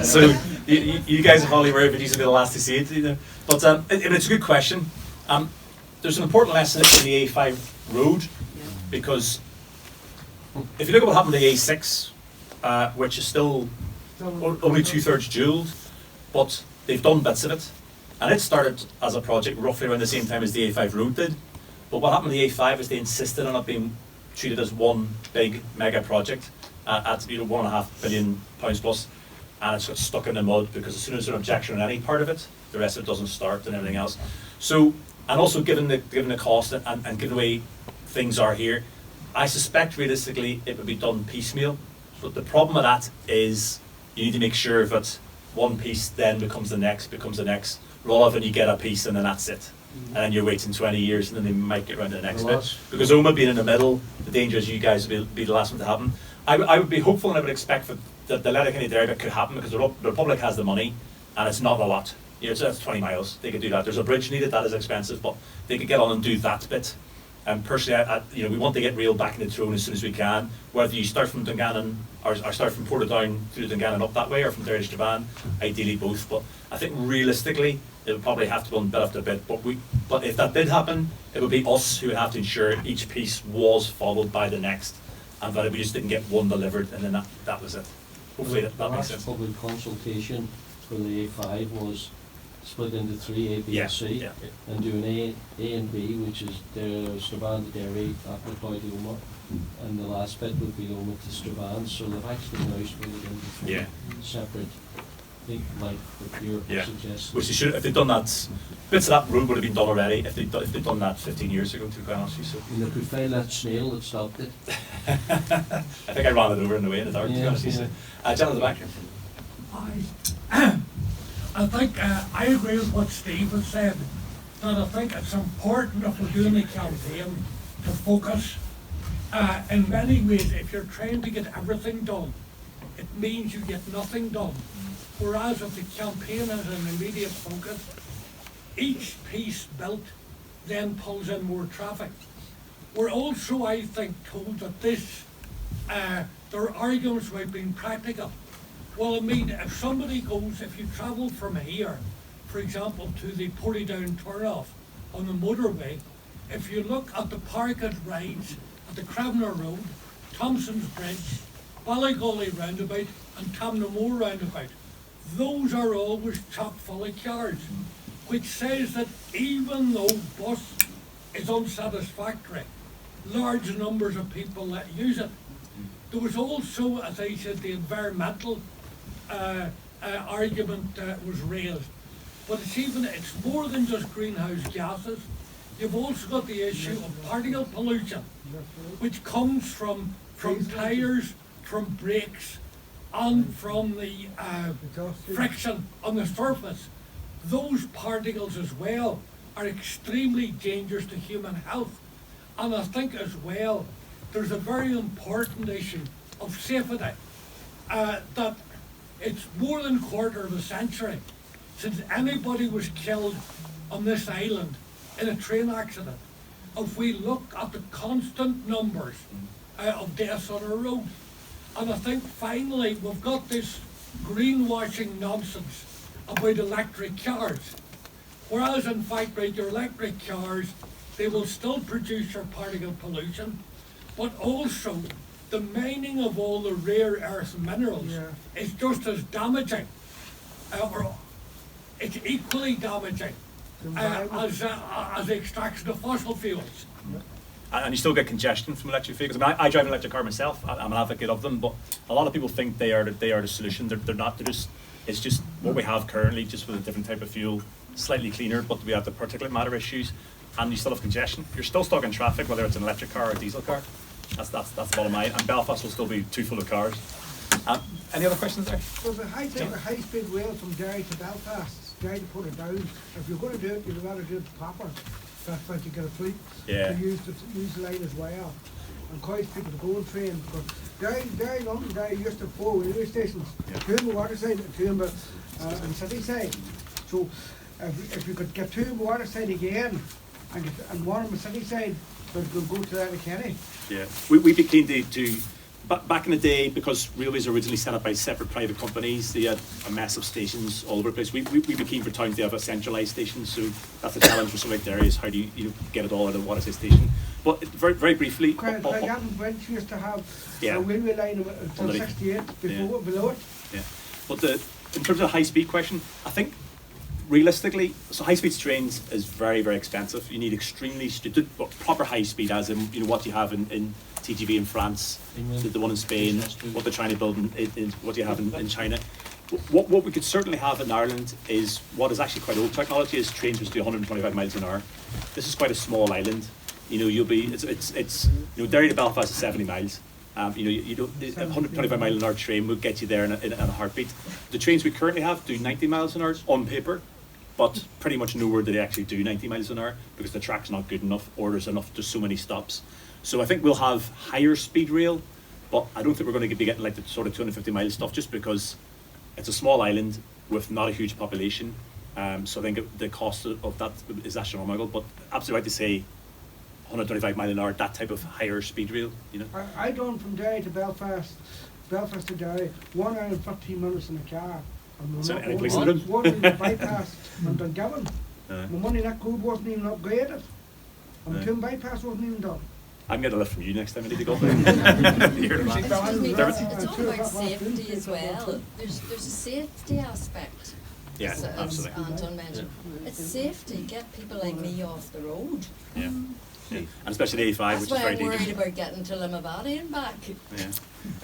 So you guys are probably aware of it, these will be the last to see it. But it's a good question. There's an important lesson in the A5 road, because if you look at what happened to the A6, which is still only 2/3 dualled, but they've done bits of it, and it started as a project roughly around the same time as the A5 road did. But what happened to the A5 is they insisted on it being treated as one big mega project at £1.5 billion plus, and it's got stuck in the mud because as soon as there's an objection on any part of it, the rest of it doesn't start and everything else. So, and also given the cost and given the way things are here, I suspect realistically it would be done piecemeal. But the problem with that is you need to make sure that one piece then becomes the next, rather than you get a piece and then that's it. And then you're waiting 20 years and then they might get around to the next bit. Because Omagh being in the middle, the danger is you guys will be the last one to happen. I would be hopeful and I would expect that the Letterkenny Derry bit could happen because the Republic has the money and it's not a lot. So that's 20 miles. They could do that. There's a bridge needed, that is expensive, but they could get on and do that bit. And personally, we want to get rail back into Tyrone as soon as we can. Whether you start from Dungannon or start from Portadown through Dungannon up that way, or from Derry to Strabane, ideally both. But I think realistically, it would probably have to be done bit after bit. But if that did happen, it would be us who would have to ensure each piece was followed by the next, and that we just didn't get one delivered, and then that was it. Hopefully that makes sense. Public consultation for the A5 was split into three, A, B, and C, and doing A and B, which is Strabane to Derry, Applecroy to Omagh, and the last bit would be Omagh to Strabane. So they've actually now split it into three separate, like you're suggesting. Which they should, if they'd done that, bits of that road would have been done already if they'd done that 15 years ago, to be quite honest with you. And they could find that snail that stopped it. I think I ran it over in the way in the dark, to be honest with you. John at the back. I think I agree with what Steve has said, that I think it's important if we're doing a campaign to focus. In many ways, if you're trying to get everything done, it means you get nothing done. Whereas if the campaign is an immediate focus, each piece built then pulls in more traffic. We're also, I think, told that there are arguments about being practical. Well, I mean, if you travel from here, for example, to the Portadown turnoff, on the motorway, if you look at the parking rides at the Cravenor Road, Thompson's Bridge, Ballygolly Roundabout and Tamnamore Roundabout, those are always chock full of cars, which says that even though bus is unsatisfactory, large numbers of people that use it. There was also, as I said, the environmental argument was raised. But it's more than just greenhouse gases. You've also got the issue of particle pollution, which comes from tyres, from brakes, and from the friction on the surface. Those particles as well are extremely dangerous to human health. And I think as well, there's a very important issue of safety, that it's more than a quarter of a century since anybody was killed on this island in a train accident. If we look at the constant numbers of deaths on our roads, and I think finally we've got this greenwashing nonsense about electric cars, whereas in fact with your electric cars, they will still produce your particle pollution, but also the mining of all the rare earth minerals is just as damaging, or it's equally damaging as the extraction of fossil fuels. And you still get congestion from electric vehicles. I mean, I drive an electric car myself. I'm an advocate of them, but a lot of people think they are the solution. They're not. It's just what we have currently, just with a different type of fuel, slightly cleaner. But we have the particulate matter issues, and you still have congestion. You're still stuck in traffic, whether it's an electric car or a diesel car. That's the bottom line. And Belfast will still be too full of cars. Any other questions there? Well, the high-speed rail from Derry to Belfast, Derry to put it down. If you're going to do it, you'd rather do it proper. That's why you get a fleet to use the line as well. Encourage people to go and train, because Derry, London, Derry used to have 4 railway stations, 2 on the waterside and 2 on the city side. So if you could get 2 on the waterside again and 1 on the city side, but we'll go to that Kenny. Yeah, we'd be keen to back in the day, because railways were originally set up by separate private companies, they had a mess of stations all over the place. We'd be keen for towns to have a centralised station, so that's the challenge for something like Derry, is how do you get it all at a waterside station. But very, very briefly... Like Adam Brent used to have a railway line until 68, below it. Yeah, but in terms of the high-speed question, I think realistically, so high-speed trains is very, very expensive. You need extremely proper high-speed, as in what you have in TGV in France, the one in Spain, what they're trying to build in what you have in China. What we could certainly have in Ireland is what is actually quite old technology, is trains which do 125 miles an hour. This is quite a small island. It's Derry to Belfast is 70 miles. A 125 mile an hour train would get you there in a heartbeat. The trains we currently have do 90 miles an hour on paper, but pretty much nowhere do they actually do 90 miles an hour, because the track's not good enough, or there's so many stops. So I think we'll have higher speed rail, but I don't think we're going to be getting like the sort of 250 mile stuff, just because it's a small island with not a huge population. So I think the cost of that is astronomical, but absolutely right to say 125 mile an hour, that type of higher speed rail, I done from Derry to Belfast to Derry, 1 hour and 15 minutes in the car. So any place in the room? One in the bypass on Donegal. My money that good wasn't even upgraded. And the Coombe bypass wasn't even done. I'm getting a lift from you next time I need to go. It's all about safety as well. There's a safety aspect. Yeah, absolutely. Anton mentioned. It's safety. Get people like me off the road. Yeah. And especially the A5, which is very dangerous. That's why I'm worried about getting to Limavady and back. Yeah.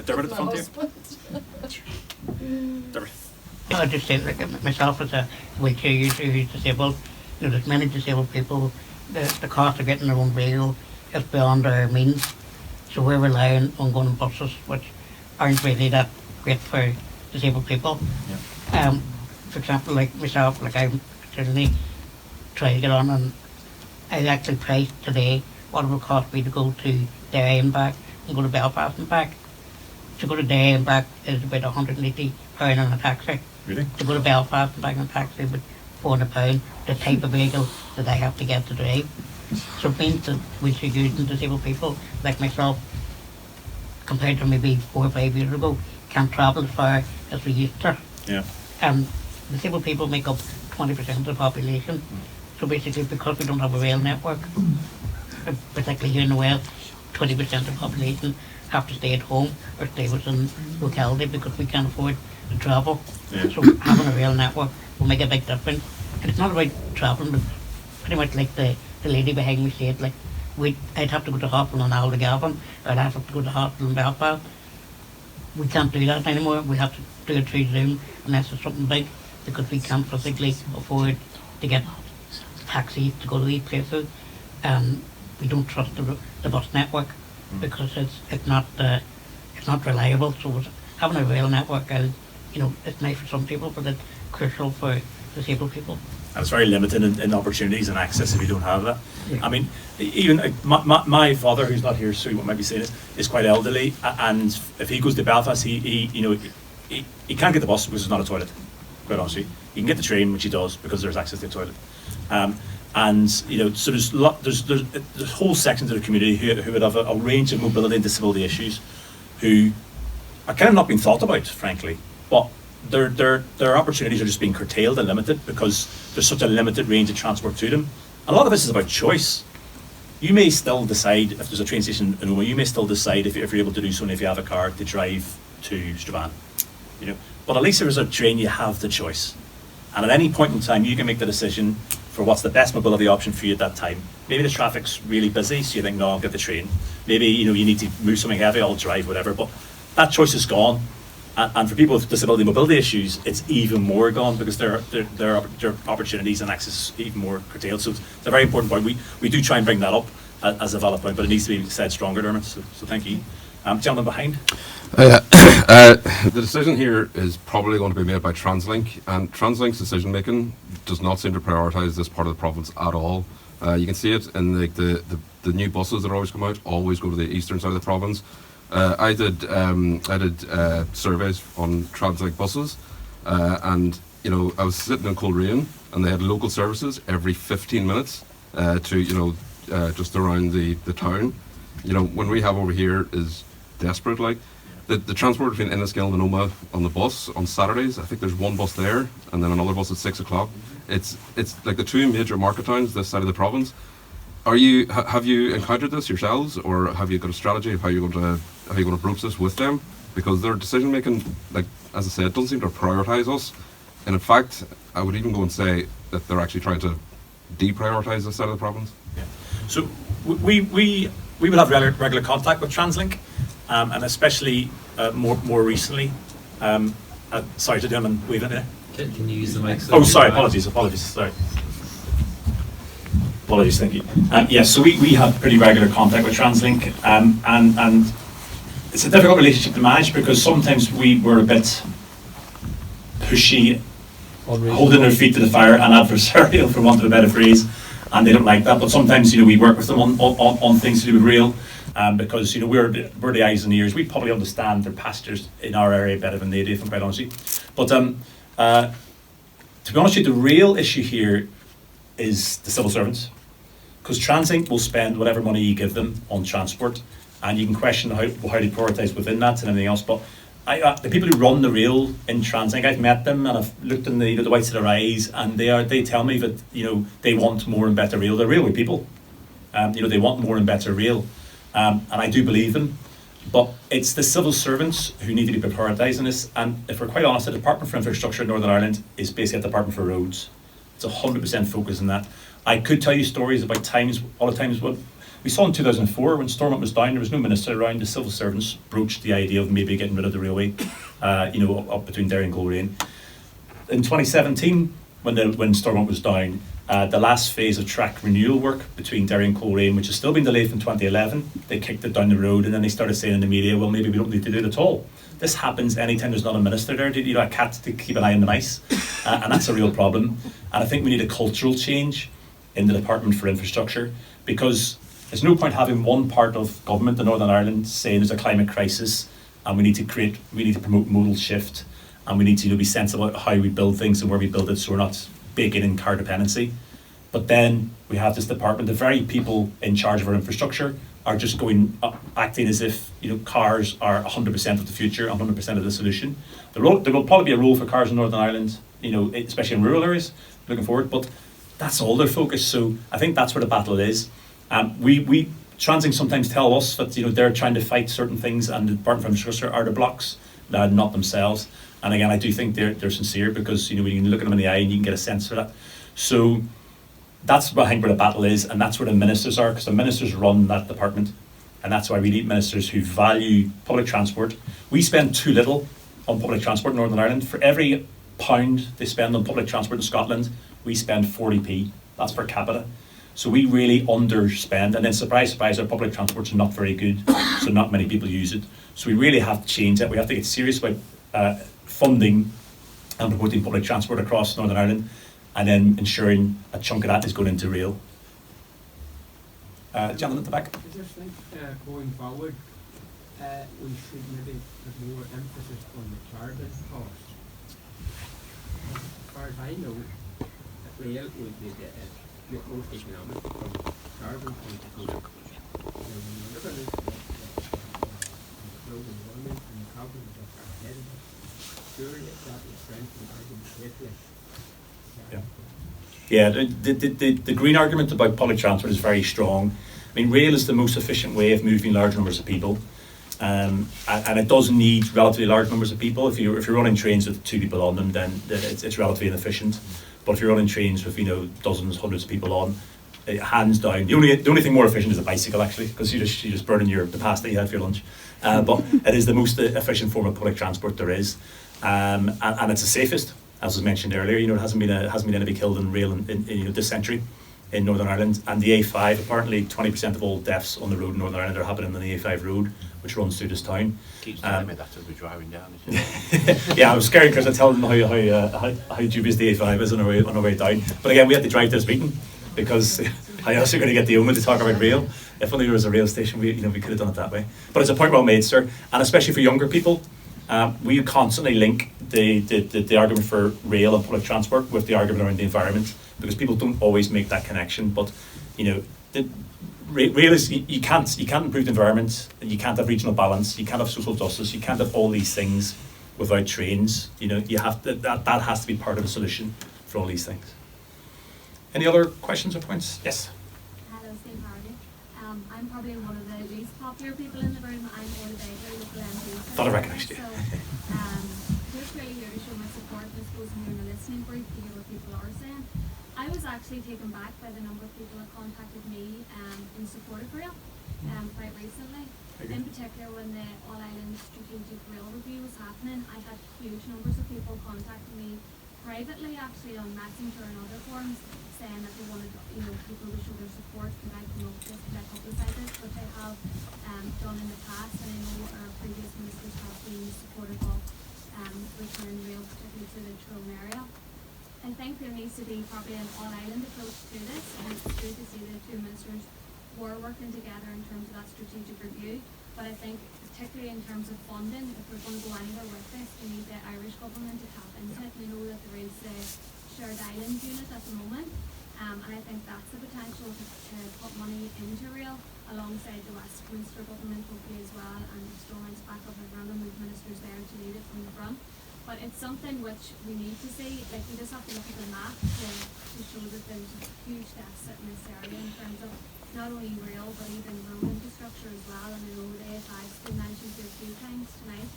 Dermot at the front here. Dermot. I just say, like myself as a wheelchair user who's disabled, there's many disabled people. The cost of getting their own vehicle is beyond our means. So we're relying on going on buses, which aren't really that great for disabled people. Yeah. For example, like myself, like I'm certainly trying to get on, and I actually priced today what it would cost me to go to Derry and back and go to Belfast and back. To go to Derry and back is about £180 on a taxi. Really? To go to Belfast and back on a taxi would £400, the type of vehicle that I have to get to drive. So it means that we should use disabled people like myself, compared to maybe 4 or 5 years ago, can't travel as far as we used to. Yeah. Disabled people make up 20% of the population. So basically, because we don't have a rail network, particularly here in the West, 20% of the population have to stay at home or stay within locality because we can't afford to travel. Yeah. So having a rail network will make a big difference. And it's not about travelling, but pretty much like the lady behind me said, like I'd have to go to hospital in Aldergavin, or I'd have to go to hospital in Belfast. We can't do that anymore. We have to do it through Zoom unless it's something big, because we can't physically afford to get taxis to go to these places. We don't trust the bus network because it's not reliable. So having a rail network is, it's nice for some people, but it's crucial for disabled people. And it's very limited in opportunities and access if you don't have that. Yeah. I mean, even my father, who's not here, so he might be saying it, is quite elderly, and if he goes to Belfast, he can't get the bus because there's not a toilet. Quite honestly, he can get the train, which he does because there's access to the toilet. And so there's whole sections of the community who would have a range of mobility and disability issues, who are kind of not being thought about, frankly, but their opportunities are just being curtailed and limited because there's such a limited range of transport to them. A lot of this is about choice. You may still decide, if there's a train station in Omagh, you may still decide if you're able to do so, and if you have a car, to drive to Strabane. But at least if there's a train, you have the choice. And at any point in time, you can make the decision for what's the best mobility option for you at that time. Maybe the traffic's really busy, so you think, no, I'll get the train. Maybe you need to move something heavy, I'll drive, whatever. But that choice is gone. And for people with disability mobility issues, it's even more gone because their opportunities and access is even more curtailed. So it's a very important point. We do try and bring that up as a valid point, but it needs to be said stronger, Dermot. So thank you. Gentleman behind. The decision here is probably going to be made by TransLink, and TransLink's decision making does not seem to prioritise this part of the province at all. You can see it in the new buses that always come out, always go to the eastern side of the province. I did surveys on TransLink buses, and I was sitting in Coleraine, and they had local services every 15 minutes to just around the town. When we have over here is desperate. Like the transport between Enniskillen and Omagh on the bus on Saturdays, I think there's one bus there and then another bus at 6 o'clock. It's like the two major market towns this side of the province. Have you encountered this yourselves, or have you got a strategy of how you're going to broach this with them? Because their decision making, like as I said, doesn't seem to prioritise us. And in fact, I would even go and say that they're actually trying to deprioritise this side of the province. Yeah. So we will have regular contact with TransLink, and especially more recently. Sorry, to gentleman waving there. Can you use the mic? Oh, sorry. Apologies. Sorry. Apologies, thank you. Yes, so we have pretty regular contact with TransLink, and it's a difficult relationship to manage because sometimes we're a bit pushy, holding their feet to the fire, and adversarial, for want of a better phrase, and they don't like that. But sometimes we work with them on things to do with rail, because we're the eyes and ears. We probably understand their passengers in our area better than they do, if I'm quite honest with you. But to be honest with you, the real issue here is the civil servants, because TransLink will spend whatever money you give them on transport, and you can question how they prioritise within that and everything else. But the people who run the rail in TransLink, I've met them and I've looked in the whites of their eyes, and they tell me that they want more and better rail. They're railway people, they want more and better rail, and I do believe them. But it's the civil servants who need to be prioritising this. And if we're quite honest, the Department for Infrastructure in Northern Ireland is basically a Department for Roads. It's 100% focus on that. I could tell you stories about all the times when we saw in 2004 when Stormont was down, there was no minister around. The civil servants broached the idea of maybe getting rid of the railway, up between Derry and Coleraine. In 2017, when Stormont was down, the last phase of track renewal work between Derry and Coleraine, which has still been delayed from 2011, they kicked it down the road, and then they started saying in the media, well, maybe we don't need to do it at all. This happens anytime there's not a minister there, a cat to keep an eye on the mice, and that's a real problem. And I think we need a cultural change in the Department for Infrastructure, because there's no point having one part of government in Northern Ireland saying there's a climate crisis and we need to promote modal shift, and we need to be sensible about how we build things and where we build it, so we're not baking in car dependency. But then we have this department, the very people in charge of our infrastructure are just acting as if cars are 100% of the future, 100% of the solution. There will probably be a role for cars in Northern Ireland, especially in rural areas, looking forward. But that's all their focus. So I think that's where the battle is. We Transing sometimes tell us that they're trying to fight certain things, and the Barton Infrastructure are the blocks, not themselves. And again, I do think they're sincere, because when you can look at them in the eye and you can get a sense for that. So that's I think where the battle is, and that's where the ministers are, because the ministers run that department, and that's why we need ministers who value public transport. We spend too little on public transport in Northern Ireland. For every pound they spend on public transport in Scotland, we spend 40p. That's per capita. So we really underspend, and then surprise, surprise, our public transport's not very good, so not many people use it. So we really have to change that. We have to get serious about funding and promoting public transport across Northern Ireland, and then ensuring a chunk of that is going into rail. Gentleman at the back. I just think going forward, we should maybe put more emphasis on the carbon cost. As far as I know, rail would be the most economic from carbon point of view. When you look at it, the global warming and the carbon that are headed, surely that would strengthen argument greatly. Yeah, the green argument about public transport is very strong. I mean, rail is the most efficient way of moving large numbers of people, and it does need relatively large numbers of people. If you're running trains with 2 people on them, then it's relatively inefficient. But if you're running trains with dozens, hundreds of people on, hands down, the only thing more efficient is a bicycle, actually, because you're just burning the pasta you had for your lunch. But it is the most efficient form of public transport there is, and it's the safest. As was mentioned earlier, it hasn't been anybody killed in rail in this century in Northern Ireland. And the A5, apparently 20% of all deaths on the road in Northern Ireland are happening on the A5 road, which runs through this town. Keeps telling me that as we're driving down. Yeah, I was scared because I tell them how dubious the A5 is on our way down. But again, we had to drive to this meeting because I also going to get the Omagh to talk about rail. If only there was a rail station, we could have done it that way. But it's a point well made, sir, and especially for younger people. We constantly link the argument for rail and public transport with the argument around the environment, because people don't always make that connection. But rail is you can't improve the environment, you can't have regional balance, you can't have social justice, you can't have all these things without trains. You have to, that has to be part of the solution for all these things. Any other questions or points? Yes. Hello, Steve Hardy. I'm probably one of the least popular people in the room. I'm Ola Baker, local MP. Thought I recognised you. So, just really here to show my support, I suppose, I'm here in a listening brief to hear what people are saying. I was actually taken back by the number of people that contacted me in support of rail quite recently. In particular, when the All-Ireland Strategic Rail Review was happening, I had huge numbers of people contacting me privately, actually on Messenger and other forums, saying that they wanted people to show their support. Could I come up with this? Could I publicise this? Which I have done in the past, and I know our previous ministers have been supportive of returning rail, particularly to the Tyrone area. I think there needs to be probably an all-island approach to this, and it's good to see the two ministers were working together in terms of that strategic review. But I think, particularly in terms of funding, if we're going to go anywhere with this, we need the Irish government to tap into it. We know that there is the shared islands unit at the moment, and I think that's the potential to put money into rail alongside the Westminster government hopefully as well, and if Stormont back up and random move ministers there to lead it from the front. But it's something which we need to see, like we just have to look at the map to show that there's a huge deficit in this area in terms of not only rail but even road infrastructure as well. And I know the A5's been mentioned here a few times tonight.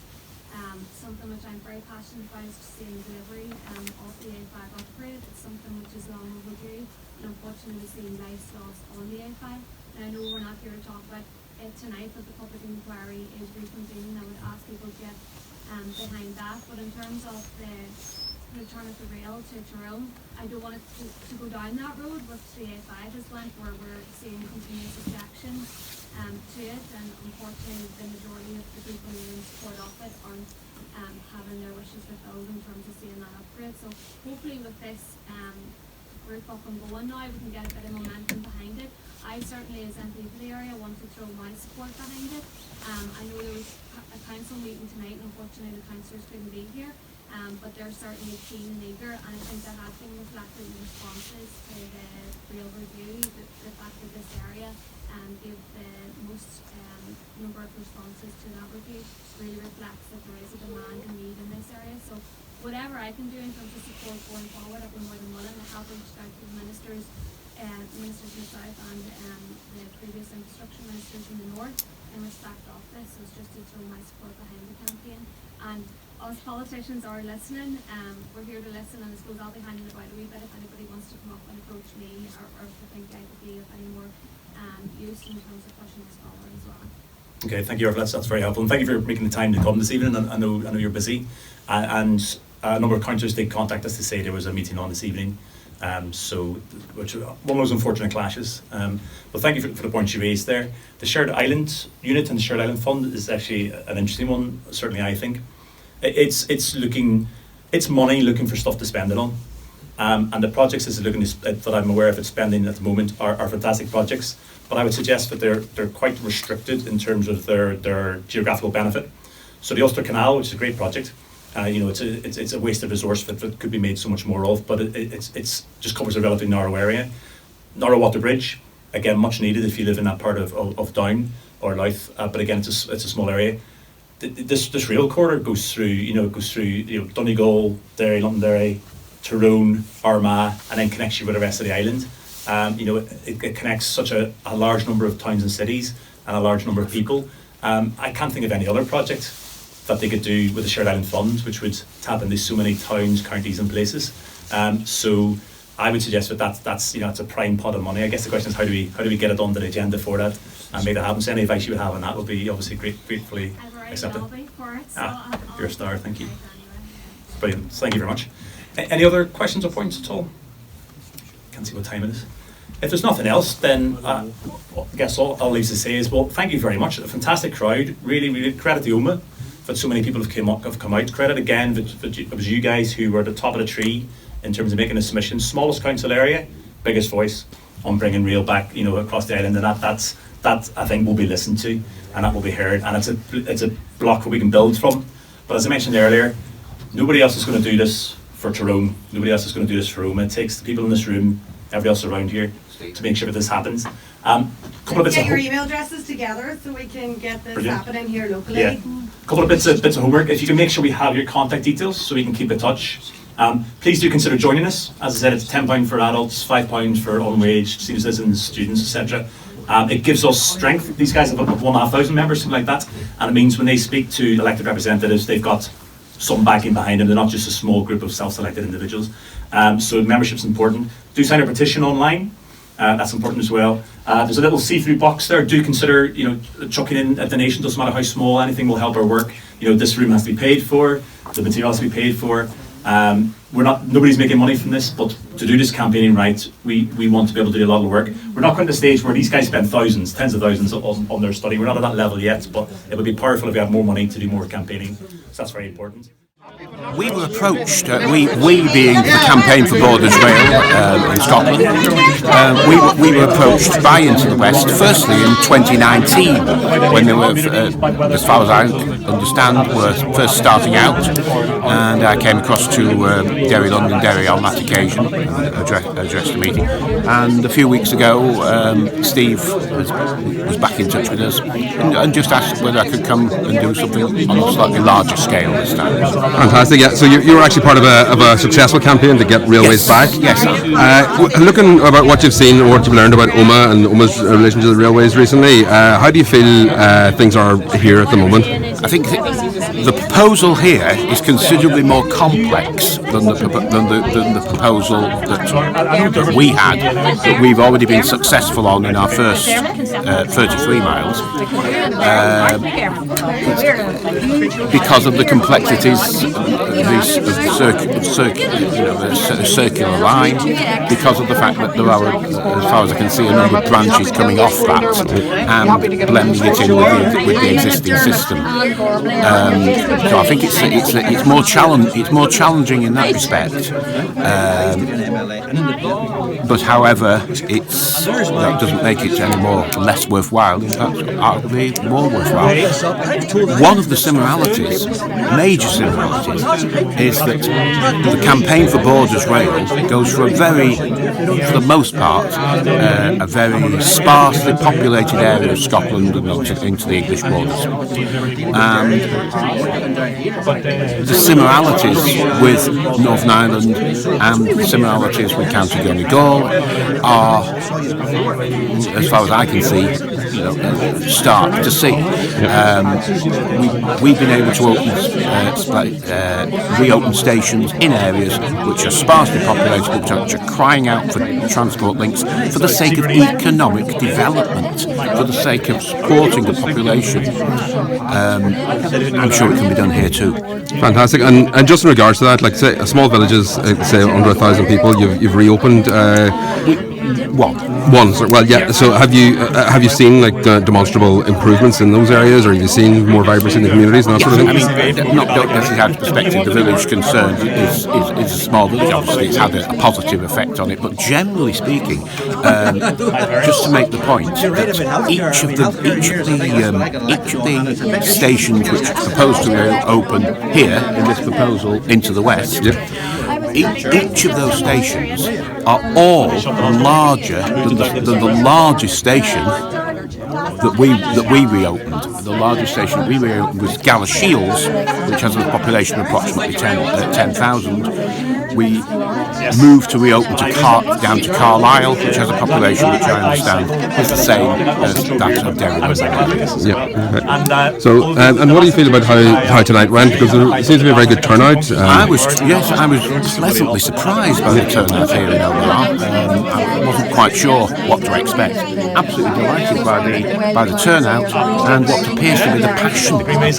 Something which I'm very passionate about is seeing delivery of the A5 upgrade. It's something which is long overdue, and unfortunately we're seeing lives lost on the A5. And I know we're not here to talk about it tonight, but the public inquiry is reconvening. I would ask people to get behind that. But in terms of the return of the rail to Tyrone, I don't want it to go down that road which the A5 has went, where we're seeing continuous objections to it, and unfortunately the majority of the people who are in support of it aren't having their wishes fulfilled in terms of seeing that upgrade. So hopefully with this group up and going now, we can get a bit of momentum behind it. I certainly, as MP for the area, want to throw my support behind it. I know there was a council meeting tonight, and unfortunately the councillors couldn't be here, but they're certainly keen and eager, and I think that has been reflected in responses to the rail review. The fact that this area gave the most number of responses to that review really reflects that there is a demand and need in this area. So whatever I can do in terms of support going forward, I've been more than willing. I have reached out to the ministers in the south and the previous infrastructure ministers in the north in respect of this. So it's just to throw my support behind the campaign. And us politicians are listening. We're here to listen, and I suppose I'll be handing about a wee bit if anybody wants to come up and approach me, or if they think I could be of any more use in terms of pushing this forward as well. Okay, thank you, that's very helpful, and thank you for making the time to come this evening. I know you're busy, and a number of councillors did contact us to say there was a meeting on this evening, which one of those unfortunate clashes. But thank you for the points you raised there. The Shared Island Unit and the Shared Island Fund is actually an interesting one, certainly I think. It's money looking for stuff to spend it on. And the projects that I'm aware of it's spending at the moment are fantastic projects, but I would suggest that they're quite restricted in terms of their geographical benefit. So the Ulster Canal, which is a great project, it's a wasted resource that could be made so much more of, but it's just covers a relatively narrow area. Narrow Water Bridge, again, much needed if you live in that part of Down or Louth, but again, it's a small area. This rail corridor goes through Donegal, Derry, Londonderry, Tyrone, Armagh, and then connects you with the rest of the island. It connects such a large number of towns and cities and a large number of people. I can't think of any other project that they could do with the Shared Island Fund, which would tap into so many towns, counties, and places. So I would suggest that's a prime pot of money. I guess the question is how do we get it on the agenda for that and make that happen? So any advice you would have on that would be obviously gratefully accepted. You're a star. Thank you. Brilliant. Thank you very much. Any other questions or points at all? Can't see what time it is. If there's nothing else, then I guess all I'll leave to say is, well, thank you very much. A fantastic crowd. Really, really credit to Omagh that so many people have come out. Credit again that it was you guys who were at the top of the tree in terms of making a submission. Smallest council area, biggest voice on bringing rail back, across the island, and that I think will be listened to and that will be heard. And it's a block that we can build from. But as I mentioned earlier, nobody else is going to do this for Tyrone. Nobody else is going to do this for Omagh. It takes the people in this room, everybody else around here, to make sure that this happens. Couple of bits get your email addresses together so we can get this happening here locally. Yeah. A couple of bits of homework. If you can make sure we have your contact details so we can keep in touch. Please do consider joining us. As I said, it's £10 for adults, £5 for unwaged senior citizens, students, etc. It gives us strength. These guys have about 1,500 members, something like that, and it means when they speak to elected representatives, they've got some backing behind them. They're not just a small group of self-selected individuals. So membership's important. Do sign a petition online. That's important as well. There's a little see-through box there. Do consider, chucking in a donation. Doesn't matter how small. Anything will help our work. This room has to be paid for. The material has to be paid for. Nobody's making money from this, but to do this campaigning right, we want to be able to do a lot of work. We're not going to the stage where these guys spend thousands, tens of thousands on their study. We're not at that level yet, but it would be powerful if we had more money to do more campaigning. So that's very important. We were approached, we being the Campaign for Borders Rail in Scotland, we were approached by Into the West, firstly in 2019, when they were, as far as I understand, were first starting out, and I came across to Derry, Londonderry on that occasion, addressed the meeting, and a few weeks ago Steve was back in touch with us and just asked whether I could come and do something on a slightly larger scale this time. Fantastic, yeah. So you were actually part of a successful campaign to get railways back. Yes. Looking about what you've seen or what you've learned about Omagh and Omagh's relation to the railways recently, how do you feel things are here at the moment? I think the proposal here is considerably more complex than the proposal that we had, that we've already been successful on in our first 33 miles, because of the complexities the circular line, because of the fact that there are, as far as I can see, a number of branches coming off that and blending it in with the existing system. So I think it's more challenging in that respect. But however, that doesn't make it any more less worthwhile. In fact, arguably more worthwhile. One of the similarities, major similarities, is that the campaign for Borders Rail goes for the most part, a very sparsely populated area of Scotland and into the English borders. And the similarities with Northern Ireland and the similarities with County Donegal are, as far as I can see, stark to see. We've been able to reopen stations in areas which are sparsely populated, which are crying out for transport links for the sake of economic development, for the sake of supporting the population. I'm sure it can be done here too. Fantastic. And just in regards to that, like say small villages, say under 1,000 people, you've reopened. One. Well, yeah. So have you seen like demonstrable improvements in those areas, or have you seen more vibrancy in the communities and that sort of thing? I mean, don't necessarily have perspective. The village concerned is a small village. Obviously, it's had a positive effect on it. But generally speaking, just to make the point that each of the stations which are proposed to open here in this proposal into the west. Yep. Each of those stations are all larger than the largest station that we reopened. The largest station that we reopened was Galashiels, which has a population of approximately 10,000. We moved to reopen down to Carlisle, which has a population which I understand is the same as that of Derry. Yeah. Okay. So, and what do you feel about how tonight went? Because there seems to be a very good turnout. I was pleasantly surprised by the turnout here in Omagh. I wasn't quite sure what to expect. Absolutely delighted by the turnout and what appears to be the passion of people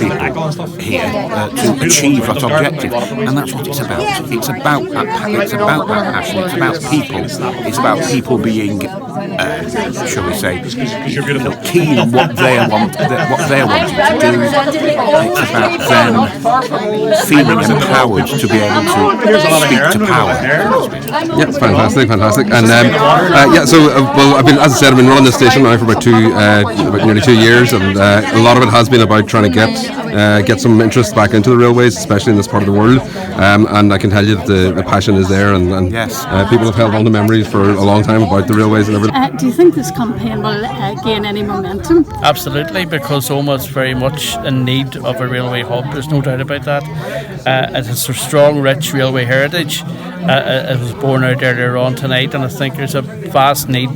here to achieve that objective. And that's what it's about. It's about that passion. It's about people. It's about people being, shall we say, keen on what they're wanting to do. It's about them feeling empowered to be able to speak to power. Yeah, fantastic. And as I said, I've been running this station now for about nearly 2 years, and a lot of it has been about trying to get some interest back into the railways, especially in this part of the world. And I can tell you that the passion is there, and yes. People have held on to memories for a long time about the railways and everything. Do you think this campaign will gain any momentum? Absolutely, because Omagh is very much in need of a railway hub. There's no doubt about that. It has a strong, rich railway heritage. It was born out earlier on tonight, and I think there's a vast need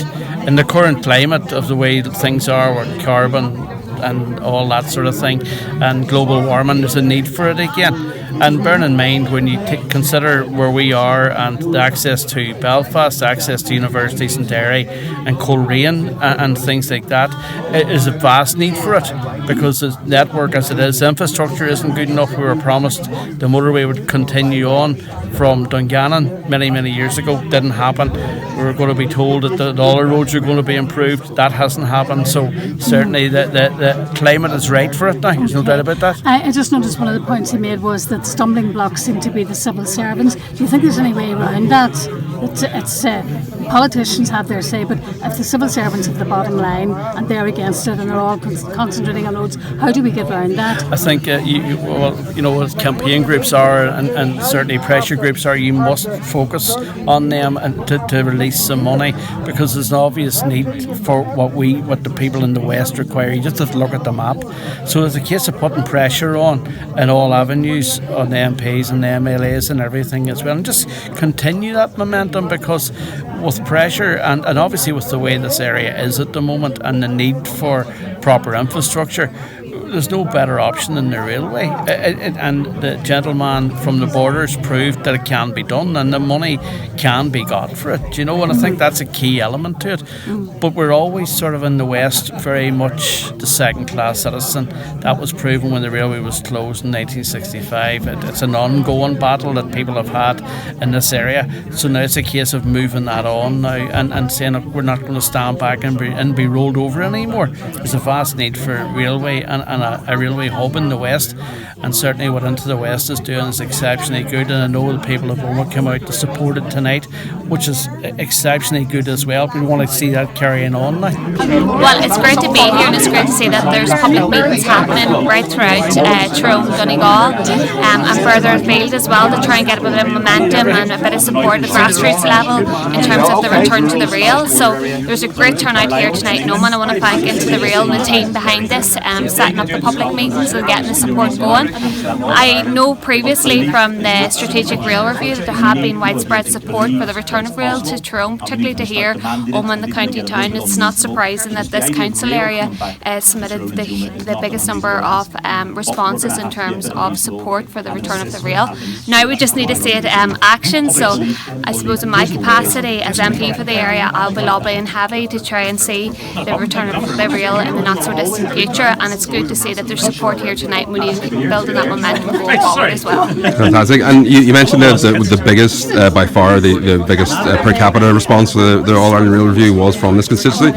in the current climate of the way that things are with carbon and all that sort of thing, and global warming. There's a need for it again. And bear in mind, when you consider where we are and the access to Belfast, access to universities in Derry and Coleraine and things like that, it is a vast need for it, because the network as it is, infrastructure isn't good enough. We were promised the motorway would continue on from Dungannon many years ago. Didn't happen. We were going to be told that all the roads are going to be improved. That hasn't happened. So certainly the climate is right for it now. There's no doubt about that. I just noticed one of the points he made was that stumbling blocks seem to be the civil servants. Do you think there's any way around that? It's politicians have their say, but if the civil servants have the bottom line and they're against it and they're all concentrating on roads, how do we get around that? I think as campaign groups are and certainly pressure groups are, you must focus on them and to release some money, because there's an obvious need for what the people in the West require. You just have to look at the map. So it's a case of putting pressure on in all avenues, on the MPs and the MLAs and everything as well, and just continue that momentum, because with pressure and obviously with the way this area is at the moment and the need for proper infrastructure, there's no better option than the railway. And the gentleman from the Borders proved that it can be done and the money can be got for it. And I think that's a key element to it. But we're always sort of in the West very much the second-class citizen. That was proven when the railway was closed in 1965. It's an ongoing battle that people have had in this area. So now it's a case of moving that on now and saying that we're not going to stand back and be rolled over anymore. There's a vast need for railway, and and a railway hub in the west, and certainly what Into the West is doing is exceptionally good, and I know the people of Omagh come out to support it tonight, which is exceptionally good as well. We want to see that carrying on now. Well, it's great to be here, and it's great to see that there's public meetings happening right throughout Tyrone, Donegal, and further afield as well, to try and get a bit of momentum and a bit of support at the grassroots level in terms of the return to the rail. So there's a great turnout here tonight in Omagh, and I want to thank Into the Rail and the team behind this, setting up the public meetings and getting the support going. I know previously from the Strategic Rail Review that there had been widespread support for the return of rail to Tyrone, particularly to here, Omagh and the county town. It's not surprising that this council area submitted the biggest number of responses in terms of support for the return of the rail. Now we just need to see it action, so I suppose in my capacity as MP for the area, I'll be lobbying heavy to try and see the return of the rail in the not so distant future, and it's good to see that there's support here tonight, and we need to keep building that momentum going forward as well. Fantastic. And you mentioned that the biggest, by far, the biggest per capita response to the All Ireland Rail Review was from this constituency.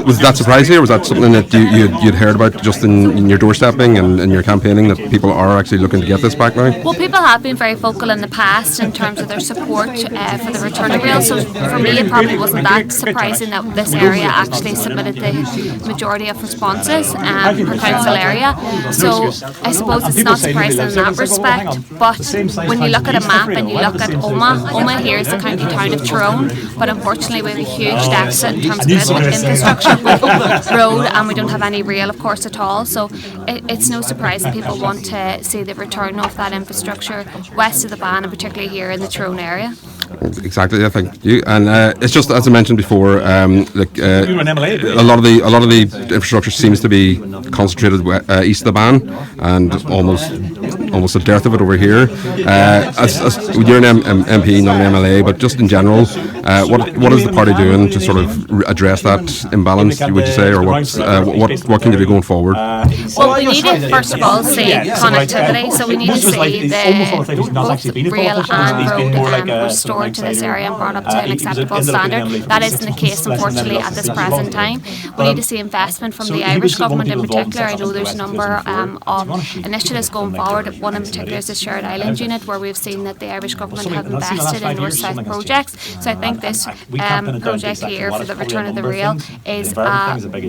Was that surprising you, or was that something that you'd heard about just in your doorstepping and in your campaigning, that people are actually looking to get this back now? Well, people have been very vocal in the past in terms of their support for the return of rail, so for me it probably wasn't that surprising that this area actually submitted the majority of responses per council area. So I suppose it's not surprising in that respect, but when you look at a map and you look at Omagh here is the county town of Tyrone, but unfortunately we have a huge deficit in terms of infrastructure with road, and we don't have any rail of course at all, so it's no surprise that people want to see the return of that infrastructure west of the Ban, and particularly here in the Tyrone area. Exactly, I think you. And it's just as I mentioned before, a lot of the infrastructure seems to be concentrated east of the Ban, and almost a dearth of it over here. As you're an MP, not an MLA, but just in general, what is the party doing to sort of address that imbalance? Would you say, or what can you do going forward? Well, we need to first of all see connectivity, so we need to see both rail and road restored to this area and brought up to an acceptable standard. That isn't the case, unfortunately, at this present time. We need to see investment from the Irish government in particular. I know there's a number of initiatives going forward. One in particular is the Shared Island Unit, where we've seen that the Irish government have invested in north-south projects. So I think this project here for the return of the rail is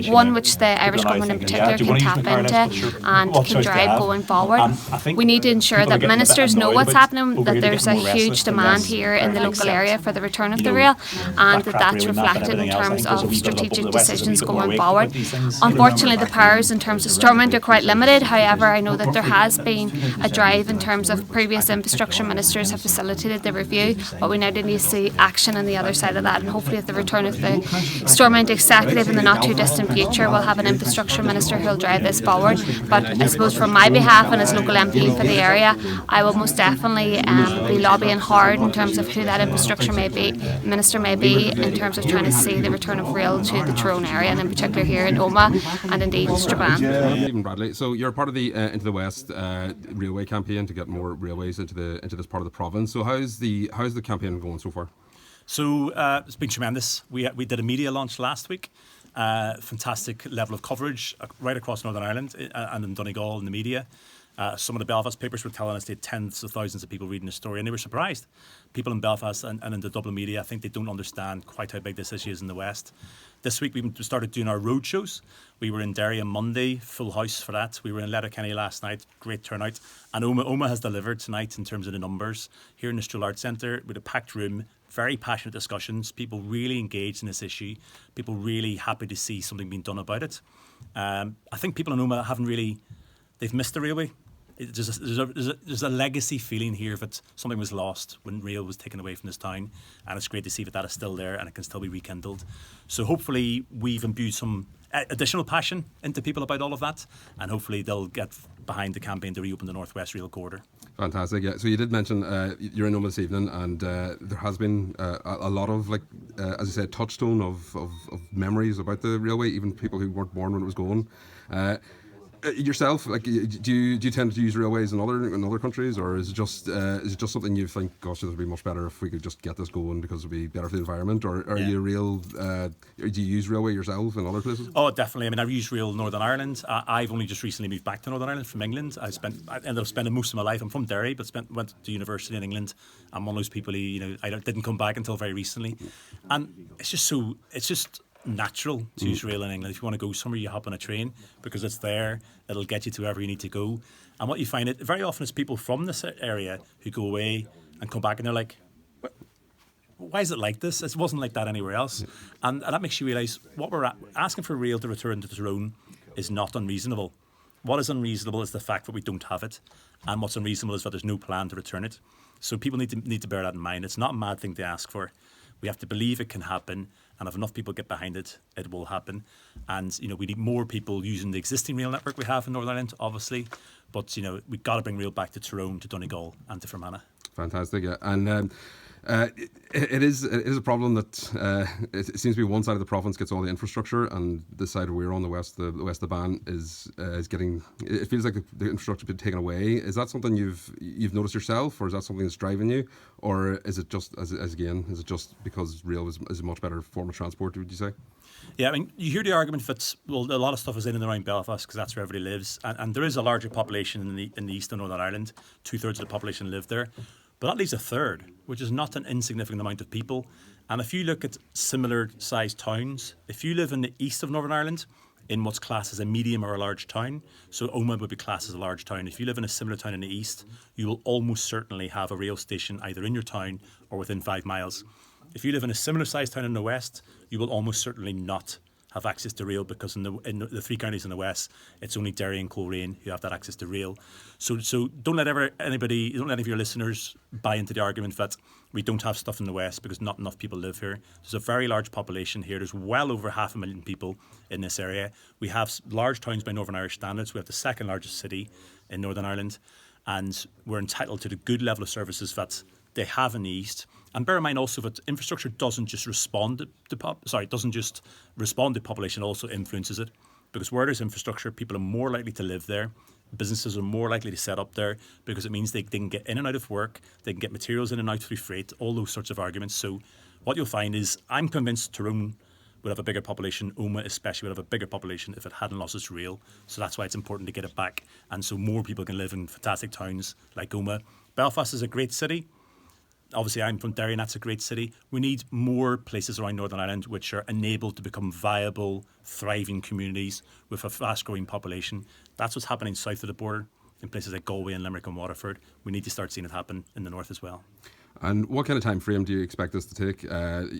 one which the Irish government in particular can tap into and can drive going forward. We need to ensure that ministers know what's happening, that there's a huge demand here in the local area for the return of the rail, and that's reflected in terms of strategic decisions going forward. Unfortunately, the powers in terms of Stormont are quite limited. However, I know that there has been a drive in terms of previous infrastructure ministers have facilitated the review, but we now need to see action on the other side of that, and hopefully at the return of the Stormont executive in the not too distant future, we'll have an infrastructure minister who'll drive this forward. But I suppose from my behalf and as local MP for the area, I will most definitely be lobbying hard in terms of who that infrastructure minister may be, in terms of trying to see the return of rail to the Tyrone area, and in particular here in Omagh and indeed Strabane. Stephen Bradley, so you're part of the Into the West railway campaign to get more railways into this part of the province. So how's the campaign going so far? So it's been tremendous. We did a media launch last week. Fantastic level of coverage right across Northern Ireland and in Donegal in the media. Some of the Belfast papers were telling us they had tens of thousands of people reading the story, and they were surprised. People in Belfast and in the Dublin media, I think they don't understand quite how big this issue is in the West. This week we started doing our road shows. We were in Derry on Monday, full house for that. We were in Letterkenny last night, great turnout. And Omagh has delivered tonight in terms of the numbers. Here in the Strule Arts Centre with a packed room, very passionate discussions, people really engaged in this issue, people really happy to see something being done about it. I think people in Omagh they've missed the railway. There's a legacy feeling here that something was lost when rail was taken away from this town, and it's great to see that is still there and it can still be rekindled. So hopefully we've imbued some additional passion into people about all of that, and hopefully they'll get behind the campaign to reopen the North West Rail Corridor. Fantastic. Yeah. So you did mention you're in Omagh this evening, and there has been a lot of, as I said, touchstone of memories about the railway, even people who weren't born when it was going. yourself, like, do you tend to use railways in other countries, or is it just something you think, gosh, it would be much better if we could just get this going because it would be better for the environment? Or are you do you use railway yourself in other places? Oh, definitely. I mean, I've used rail in Northern Ireland. I've only just recently moved back to Northern Ireland from England. I ended up spending most of my life. I'm from Derry, but went to university in England. I'm one of those people who, I didn't come back until very recently, and it's just natural to use rail in England. If you want to go somewhere, you hop on a train because it's there. It'll get you to wherever you need to go. And what you find, it very often is people from this area who go away and come back and they're like, why is it like this? It wasn't like that anywhere else. And that makes you realise what we're asking for rail to return to Tyrone is not unreasonable. What is unreasonable is the fact that we don't have it, and what's unreasonable is that there's no plan to return it. So people need to bear that in mind. It's not a mad thing to ask for. We have to believe it can happen, and if enough people get behind it, it will happen. And we need more people using the existing rail network we have in Northern Ireland, obviously. But we've got to bring rail back to Tyrone, to Donegal, and to Fermanagh. Fantastic, yeah. And it is a problem that it seems to be one side of the province gets all the infrastructure, and this side we're on, the west of the Ban is getting. It feels like the infrastructure has been taken away. Is that something you've noticed yourself, or is that something that's driving you, or is it just is it just because rail is a much better form of transport? Would you say? Yeah, I mean, you hear the argument that a lot of stuff is in and around Belfast because that's where everybody lives, and there is a larger population in the east of Northern Ireland. 2/3 of the population live there. But that leaves a third, which is not an insignificant amount of people. And if you look at similar sized towns, if you live in the east of Northern Ireland, in what's classed as a medium or a large town, so Omagh would be classed as a large town. If you live in a similar town in the east, you will almost certainly have a rail station either in your town or within 5 miles. If you live in a similar sized town in the west, you will almost certainly not have access to rail, because in the 3 counties in the west, it's only Derry and Coleraine who have that access to rail. So don't let any of your listeners buy into the argument that we don't have stuff in the west because not enough people live here. There's a very large population here. There's well over 500,000 people in this area. We have large towns by Northern Irish standards. We have the second largest city in Northern Ireland, and we're entitled to the good level of services that they have in the east. And bear in mind also that infrastructure doesn't just respond to population, also influences it. Because where there's infrastructure, people are more likely to live there. Businesses are more likely to set up there because it means they can get in and out of work, they can get materials in and out through freight, all those sorts of arguments. So what you'll find is, I'm convinced Tyrone would have a bigger population, Omagh especially would have a bigger population if it hadn't lost its rail. So that's why it's important to get it back, and so more people can live in fantastic towns like Omagh. Belfast is a great city. Obviously, I'm from Derry, and that's a great city. We need more places around Northern Ireland which are enabled to become viable, thriving communities with a fast-growing population. That's what's happening south of the border in places like Galway and Limerick and Waterford. We need to start seeing it happen in the north as well. And what kind of time frame do you expect this to take?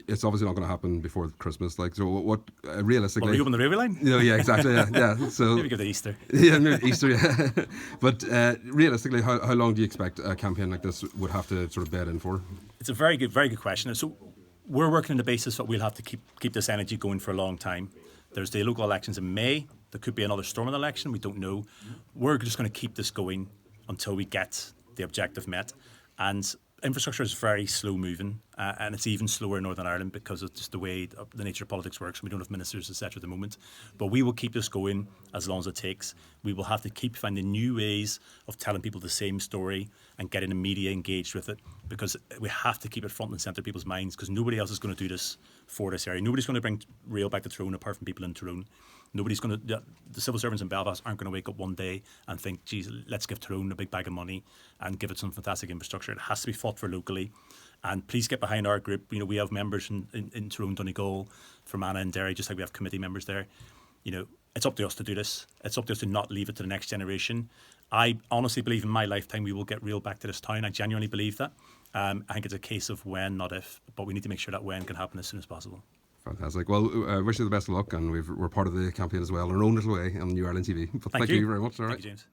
It's obviously not going to happen before Christmas. So what realistically? Will we open the railway line? Yeah, exactly. Yeah. So maybe give it Easter. Yeah, maybe Easter. Yeah. But realistically, how long do you expect a campaign like this would have to sort of bed in for? It's a very good question. So we're working on the basis that we'll have to keep this energy going for a long time. There's the local elections in May. There could be another storming election. We don't know. We're just going to keep this going until we get the objective met. And infrastructure is very slow moving, and it's even slower in Northern Ireland because of just the way the nature of politics works. We don't have ministers, etc. at the moment. But we will keep this going as long as it takes. We will have to keep finding new ways of telling people the same story and getting the media engaged with it, because we have to keep it front and centre of people's minds, because nobody else is going to do this for this area. Nobody's going to bring rail back to Tyrone apart from people in Tyrone. The civil servants in Belfast aren't going to wake up one day and think, geez, let's give Tyrone a big bag of money and give it some fantastic infrastructure. It has to be fought for locally. And please get behind our group. We have members in Tyrone, Donegal, Fermanagh and Derry, just like we have committee members there. It's up to us to do this. It's up to us to not leave it to the next generation. I honestly believe in my lifetime we will get rail back to this town. I genuinely believe that. I think it's a case of when, not if. But we need to make sure that when can happen as soon as possible. Fantastic. Well, I wish you the best of luck, and we're part of the campaign as well, in our own little way on New Ireland TV. But thank you very much. All right. Thank you, James.